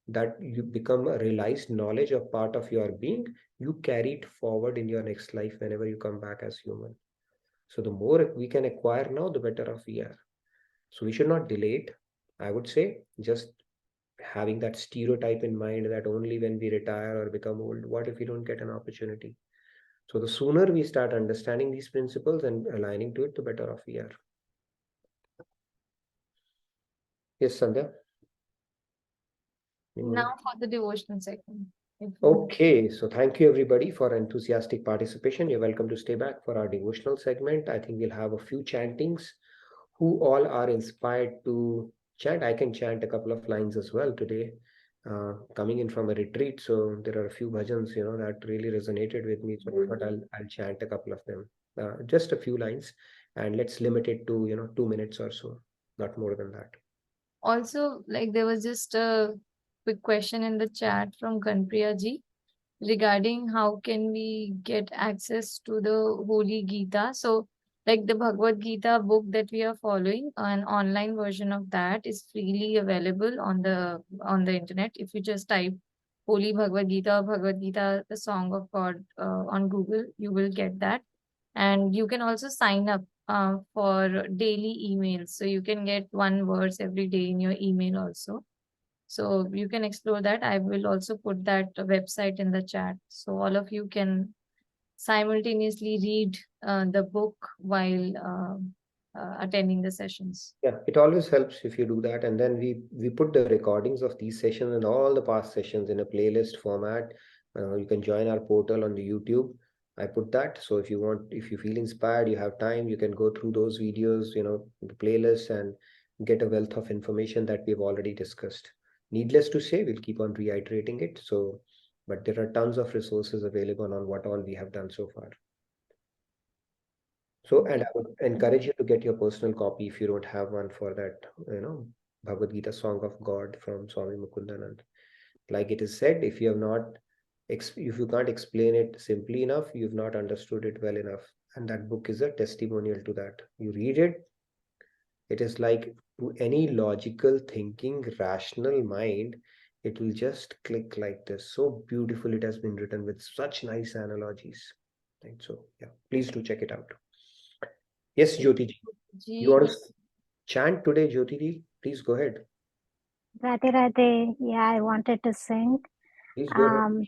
that you become a realized knowledge of part of your being, you carry it forward in your next life whenever you come back as human. So the more we can acquire now, the better off we are. So we should not delay it. I would say just having that stereotype in mind that only when we retire or become old, what if we don't get an opportunity? So the sooner we start understanding these principles and aligning to it, the better off we are. Yes, Sandhya? Now for the devotional segment. Okay, so thank you everybody for enthusiastic participation. You're welcome to stay back for our devotional segment. I think we'll have a few chantings. Who all are inspired to chant? I can chant a couple of lines as well today. Coming in from a retreat, so there are a few bhajans, that really resonated with me. So I thought I'll chant a couple of them, just a few lines, and let's limit it to 2 minutes or so, not more than that. Also, like there was just a quick question in the chat from Kanpriya ji regarding how can we get access to the Holy Gita. So like the Bhagavad Gita book that we are following, an online version of that is freely available on the internet. If you just type Holy Bhagavad Gita or Bhagavad Gita, the Song of God on Google, you will get that. And you can also sign up for daily emails. So you can get one verse every day in your email also. So you can explore that. I will also put that website in the chat. So all of you can simultaneously read the book while attending the sessions. Yeah, it always helps if you do that. And then we put the recordings of these sessions and all the past sessions in a playlist format. You can join our portal on the YouTube. I put that. So if you feel inspired, you have time, you can go through those videos, the playlist, and get a wealth of information that we've already discussed. Needless to say, we'll keep on reiterating it. So, but there are tons of resources available on what all we have done so far. So, and I would encourage you to get your personal copy if you don't have one for that, Bhagavad Gita Song of God from Swami Mukundanand. Like it is said, if you can't explain it simply enough, you've not understood it well enough. And that book is a testimonial to that. You read it, it is like to any logical thinking, rational mind, it will just click like this. So beautiful it has been written with such nice analogies. Right? So yeah, please do check it out. Yes, Jyoti ji. You want to chant today, Jyoti ji? Please go ahead. Radhe Radhe. Yeah, I wanted to sing. Please go ahead.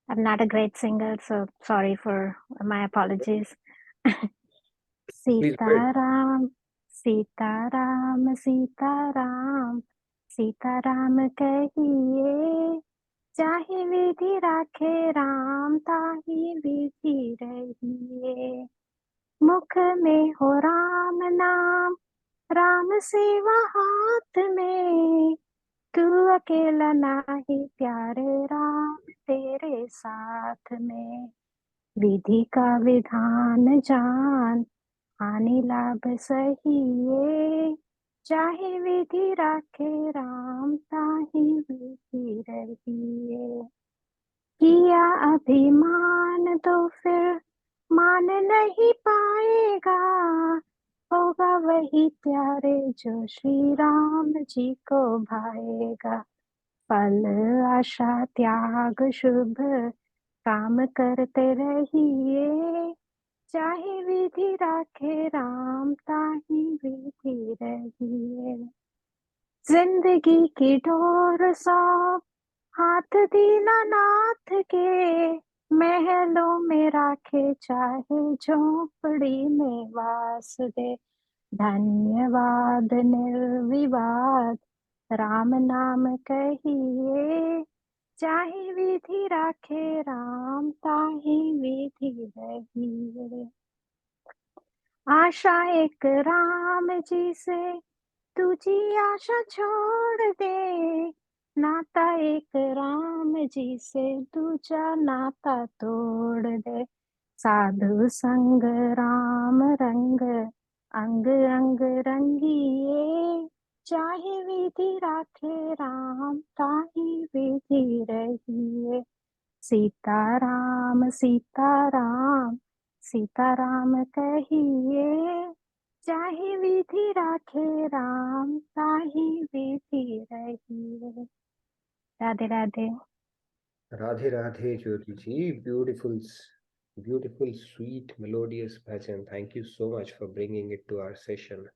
I'm not a great singer, so sorry for my apologies. Please go ahead. Sitaram, Sitaram, Sitaram, Sitaram kahiye, चाहे विधि राखे राम ताहि विधि रहिए, मुख में हो राम नाम, राम सेवा हाथ में, तू अकेला नाही प्यारे राम तेरे साथ में, विधि का विधान जान, हानि लाभ सहिए, चाहे विधि राखे राम ताहि विधि रहिए, किया अभिमान तो फिर मान नहीं पाएगा, होगा वही प्यारे जो श्री राम जी को भाएगा, फल आशा त्याग शुभ काम करते रहिए, चाहे विधि राखे राम ताहि विधि रहिए, जिंदगी की डोर सौंप हाथ दीनानाथ के, महलों में राखे चाहे झोपड़ी में वास दे, धन्यवाद निर्विवाद राम नाम कहिए, चाहे विधि राखे राम ताहि विधि रहिए, आशा एक राम जी से तुझी आशा छोड़ दे, नाता एक राम जी से दूजा नाता तोड़ दे, साधु संग राम रंग अंग अंग रंगिए, चाहे विधि राखे राम ताहि विधि रहिए, सीताराम सीताराम सीताराम कहिए, चाहे विधि राखे राम ताहि विधि रहिए. Radhe Radhe. Radhe Radhe, Jyoti ji. Beautiful, sweet, melodious bhajan. Thank you so much for bringing it to our session.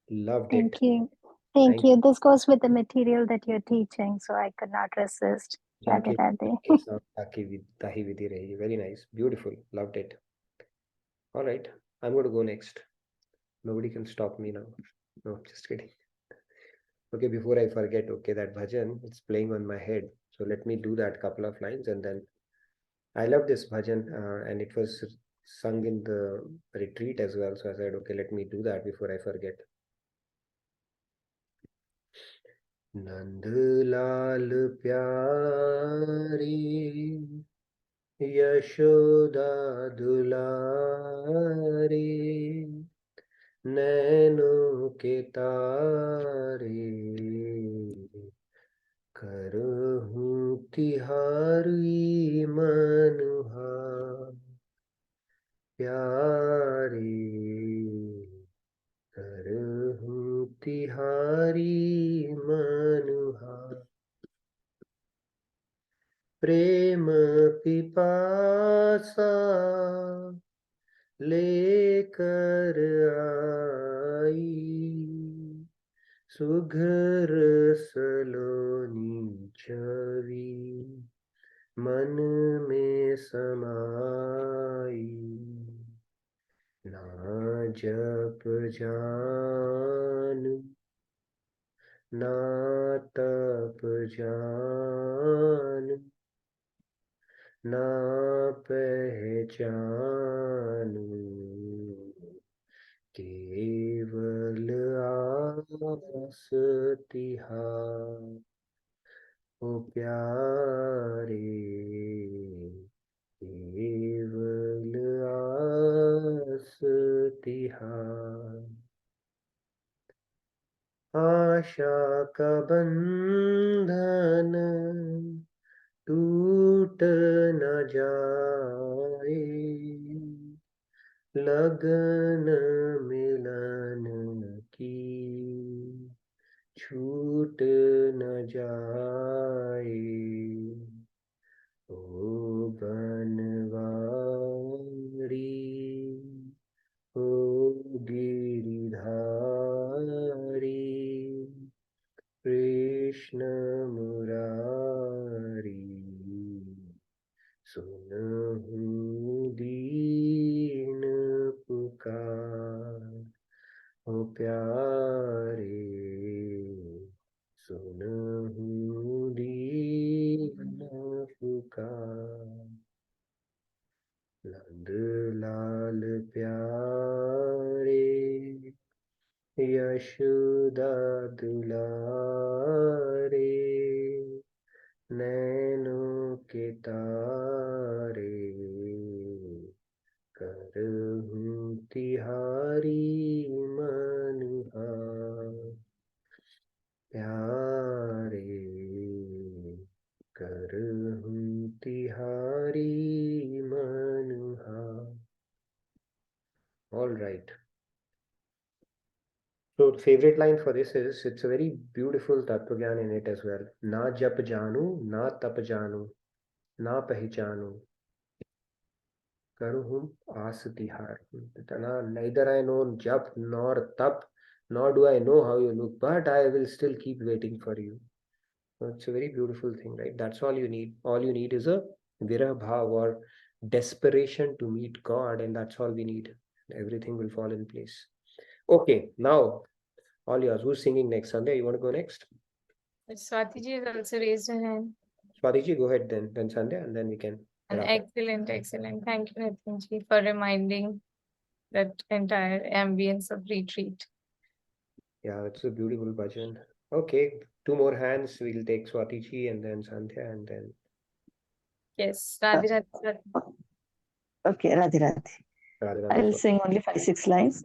Loved it. Thank you. Thank you. This goes with the material that you're teaching, so I could not resist. Radhe Radhe. Very nice. Beautiful. Loved it. All right. I'm going to go next. Nobody can stop me now. No, just kidding. Okay, before I forget, okay, that bhajan, it's playing on my head. So let me do that couple of lines and then I love this bhajan and it was sung in the retreat as well. So I said, okay, let me do that before I forget. Nand Lal Pyari Yashoda Dulare नैनों के तारे करहूं तिहारी मनुहार प्यारे करहूं तिहारी मनुहार प्रेम पिपासा लेकर आई सुघर सलोनी छवि मन में समाई ना जप जान ना तप जान ना पहचान केवल आस तिहार ओ प्यारे केवल आस तिहार आशा का बंधन टूट न जाए, लगन मिलन की छूट न जाए। ओ बनवारी ओ गिरिधारी कृष्ण मुरारी, सुनहु दीन पुकार, ओ प्यारे सुनहु दीन पुकार। नंद लाल प्यारे यशोदा दुलारे, नैनों के तारे करहूं तिहारी मनहार। प्यारे करहूं तिहारी Mahnar. All right. So the favorite line for this is, it's a very beautiful tattva gyan in it as well. Na jap janu, na tap janu, na pehchanu, karuhum aas tihar. Neither I know jap nor tap, nor do I know how you look, but I will still keep waiting for you. So it's a very beautiful thing, right? That's all you need. All you need is a virah bhav, or desperation to meet God, and that's all we need. Everything will fall in place. Okay, now all yours. Who's singing next? Sandhya, you want to go next? Swati ji has also raised her hand. Swati ji, go ahead then Sandhya, and then we can And wrap up. excellent, excellent. Thank you, Nitin ji, for reminding that entire ambience of retreat. Yeah, it's a beautiful bhajan. Okay, two more hands. We'll take Swati ji and then Sandhya, and then Yes, Radhe Radhe. Okay, Radhe Radhe. Radhe Radhe I'll Swati. sing only 5-6 lines.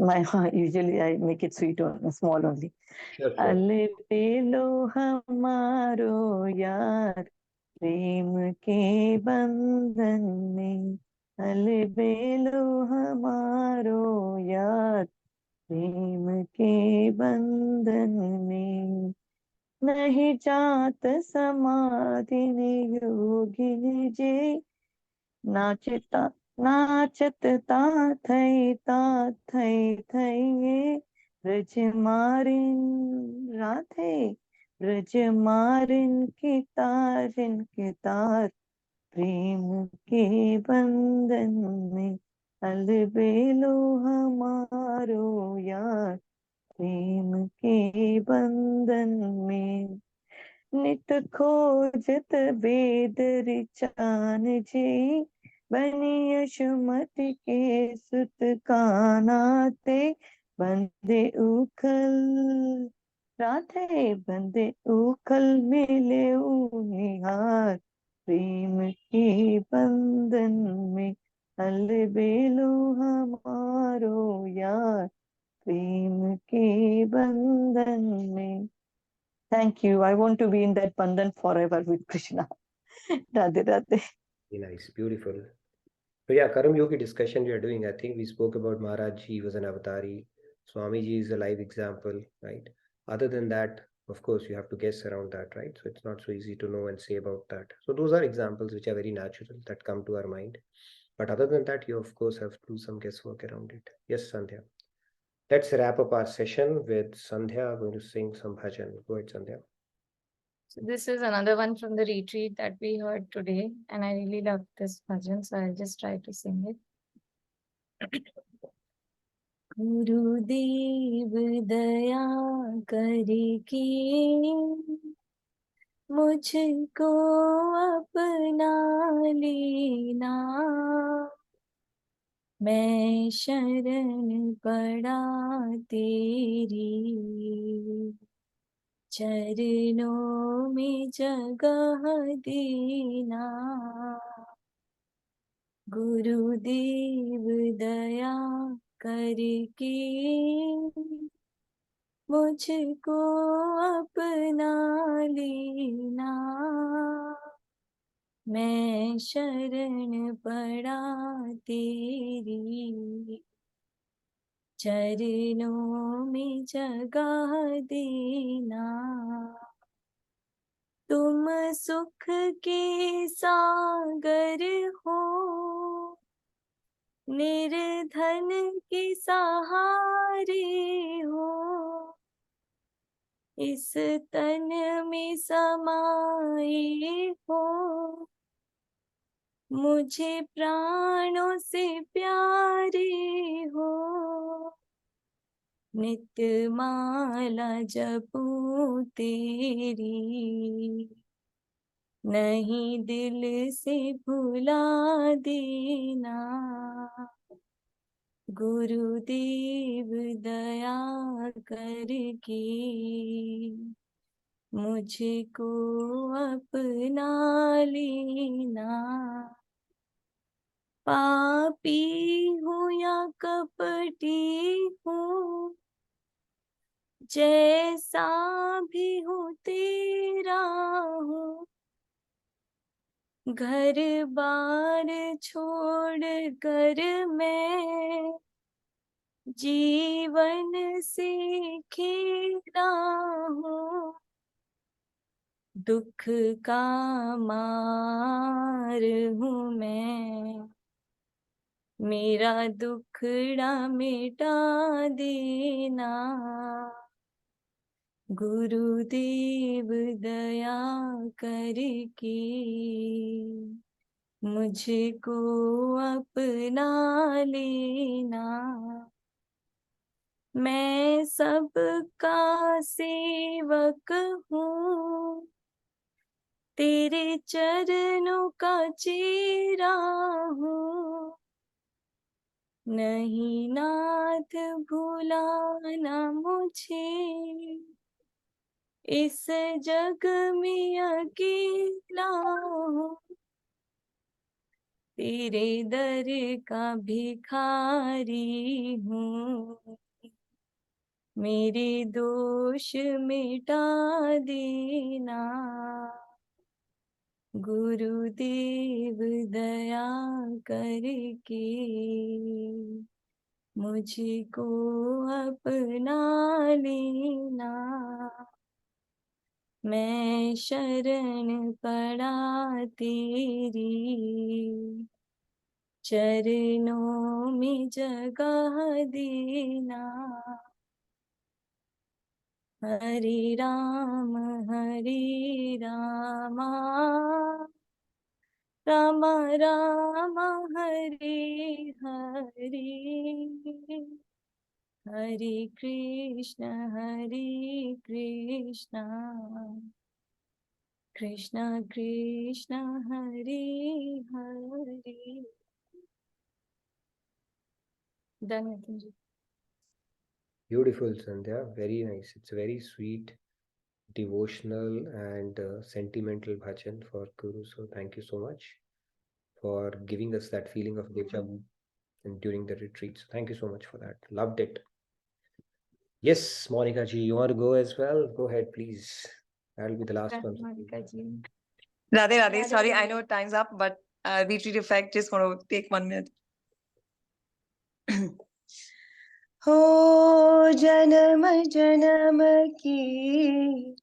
Usually I make it sweet or small only. Sure, sure. अलबेलो हमारो यार प्रेम के बंधन में, अलबेलो हमारो यार प्रेम के बंधन में, नहीं जात समाधिन योगिन जे, नाचता नाचता थई ये ब्रज मारिन राधे, ब्रज मारिन की तार प्रेम के बंधन में, अलबेलो हमारो यार प्रेम के बंधन में, नित खोजत वेद ऋचान जी, बनी यशोमति के सुत कानाते, बंदे उखल राधे, बंदे उखल मिले निहार प्रेम के बंधन में, अलबेलो हमारो यार प्रेम के बंधन में. Thank you. I want to be in that bandhan forever with Krishna. Radhe Radhe. Very nice, beautiful. So yeah, Karam Yogi discussion we are doing. I think we spoke about Maharaj Ji was an avatari. Swami Ji is a live example, right? Other than that, of course, you have to guess around that, right? So it's not so easy to know and say about that. So those are examples which are very natural that come to our mind. But other than that, you of course have to do some guesswork around it. Yes, Sandhya. Let's wrap up our session with Sandhya going to sing some bhajan. Go ahead, Sandhya. So this is another one from the retreat that we heard today, and I really love this bhajan, so I'll just try to sing it. गुरुदेव दया करके मुझको अपना लेना, मैं शरण पड़ा तेरी, चरणों में जगह देना, गुरुदेव दया करके मुझको अपना लेना, मैं शरण पड़ा तेरी, चरणों में जगह देना। तुम सुख के सागर हो, निर्धन के सहारे हो, इस तन में समाये हो, मुझे प्राणों से प्यारे हो। नित माला जपूं तेरी, नहीं दिल से भुला देना। गुरुदेव दया करके मुझको अपना लेना। पापी हूँ या कपटी हूँ, जैसा भी हूँ तेरा हूँ। घर बार छोड़ कर मैं जीवन से खेला हूँ। दुख का मार हूँ मैं, मेरा दुखड़ा मिटा देना। गुरुदेव दया करके मुझको अपना लेना। मैं सबका सेवक हूँ, तेरे चरणों का चेरा हूँ। नहीं नाथ भुलाना मुझे, इस जग में अकेला हूँ। तेरे दर का भिखारी हूँ, मेरे दोष मिटा देना। गुरुदेव दया करके मुझको अपना लेना। मैं शरण पड़ा तेरी, चरणों में जगह देना। हरे राम राम राम हरे हरे, हरे Krishna Krishna Krishna Hare Hare. Done, Nitinji. Beautiful, Sandhya. Very nice. It's a very sweet, devotional, and sentimental bhajan for Guru. So thank you so much for giving us that feeling of deja vu and during the retreat. So thank you so much for that. Loved it. Yes, Monica ji, you want to go as well? Go ahead, please. That'll be the last one. Monica ji. Radhe, Radhe. Sorry, I know time's up, but retreat effect just going to take 1 minute. हो जन्म जन्म की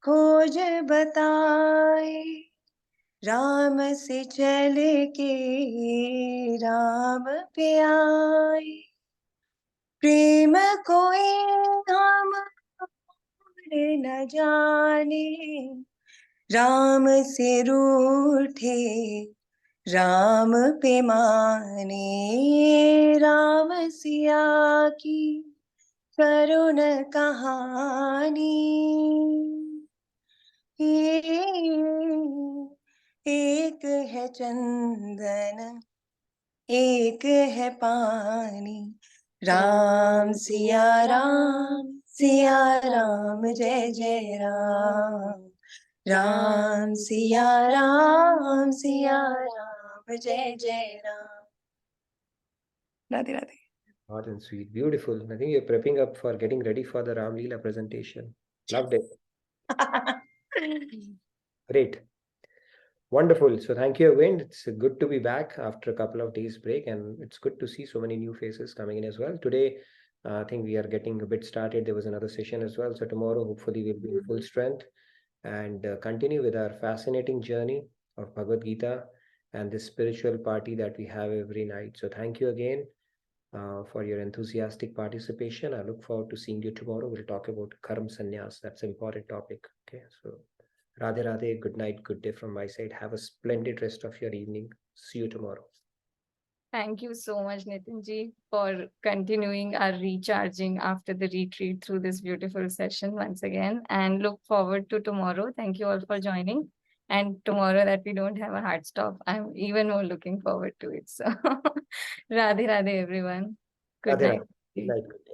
खोज बताए, राम से चल के राम पे आए। प्रेम कोई हम न जाने, राम से रूठे राम पे माने। राम सिया की करुण कहानी, एक है चंदन एक है पानी। राम सिया राम जय जय राम। राम सिया राम जय जय Ram. Radhe Radhe. Short and sweet. Beautiful. I think you're prepping up for getting ready for the Ram Leela presentation. Loved it. Great. Wonderful. So thank you again. It's good to be back after a couple of days break, and it's good to see so many new faces coming in as well. Today, I think we are getting a bit started. There was another session as well. So tomorrow, hopefully, we'll be in full strength and continue with our fascinating journey of Bhagavad Gita and this spiritual party that we have every night. So thank you again for your enthusiastic participation. I look forward to seeing you tomorrow. We'll talk about Karam Sannyas. That's an important topic. Okay, so Radhe Radhe, good night, good day from my side. Have a splendid rest of your evening. See you tomorrow. Thank you so much, Nitinji, for continuing our recharging after the retreat through this beautiful session once again, and look forward to tomorrow. Thank you all for joining. And tomorrow that we don't have a hard stop, I'm even more looking forward to it. So, Radhe Radhe, everyone. Good Radhe night. Radhe. Good night. Good day.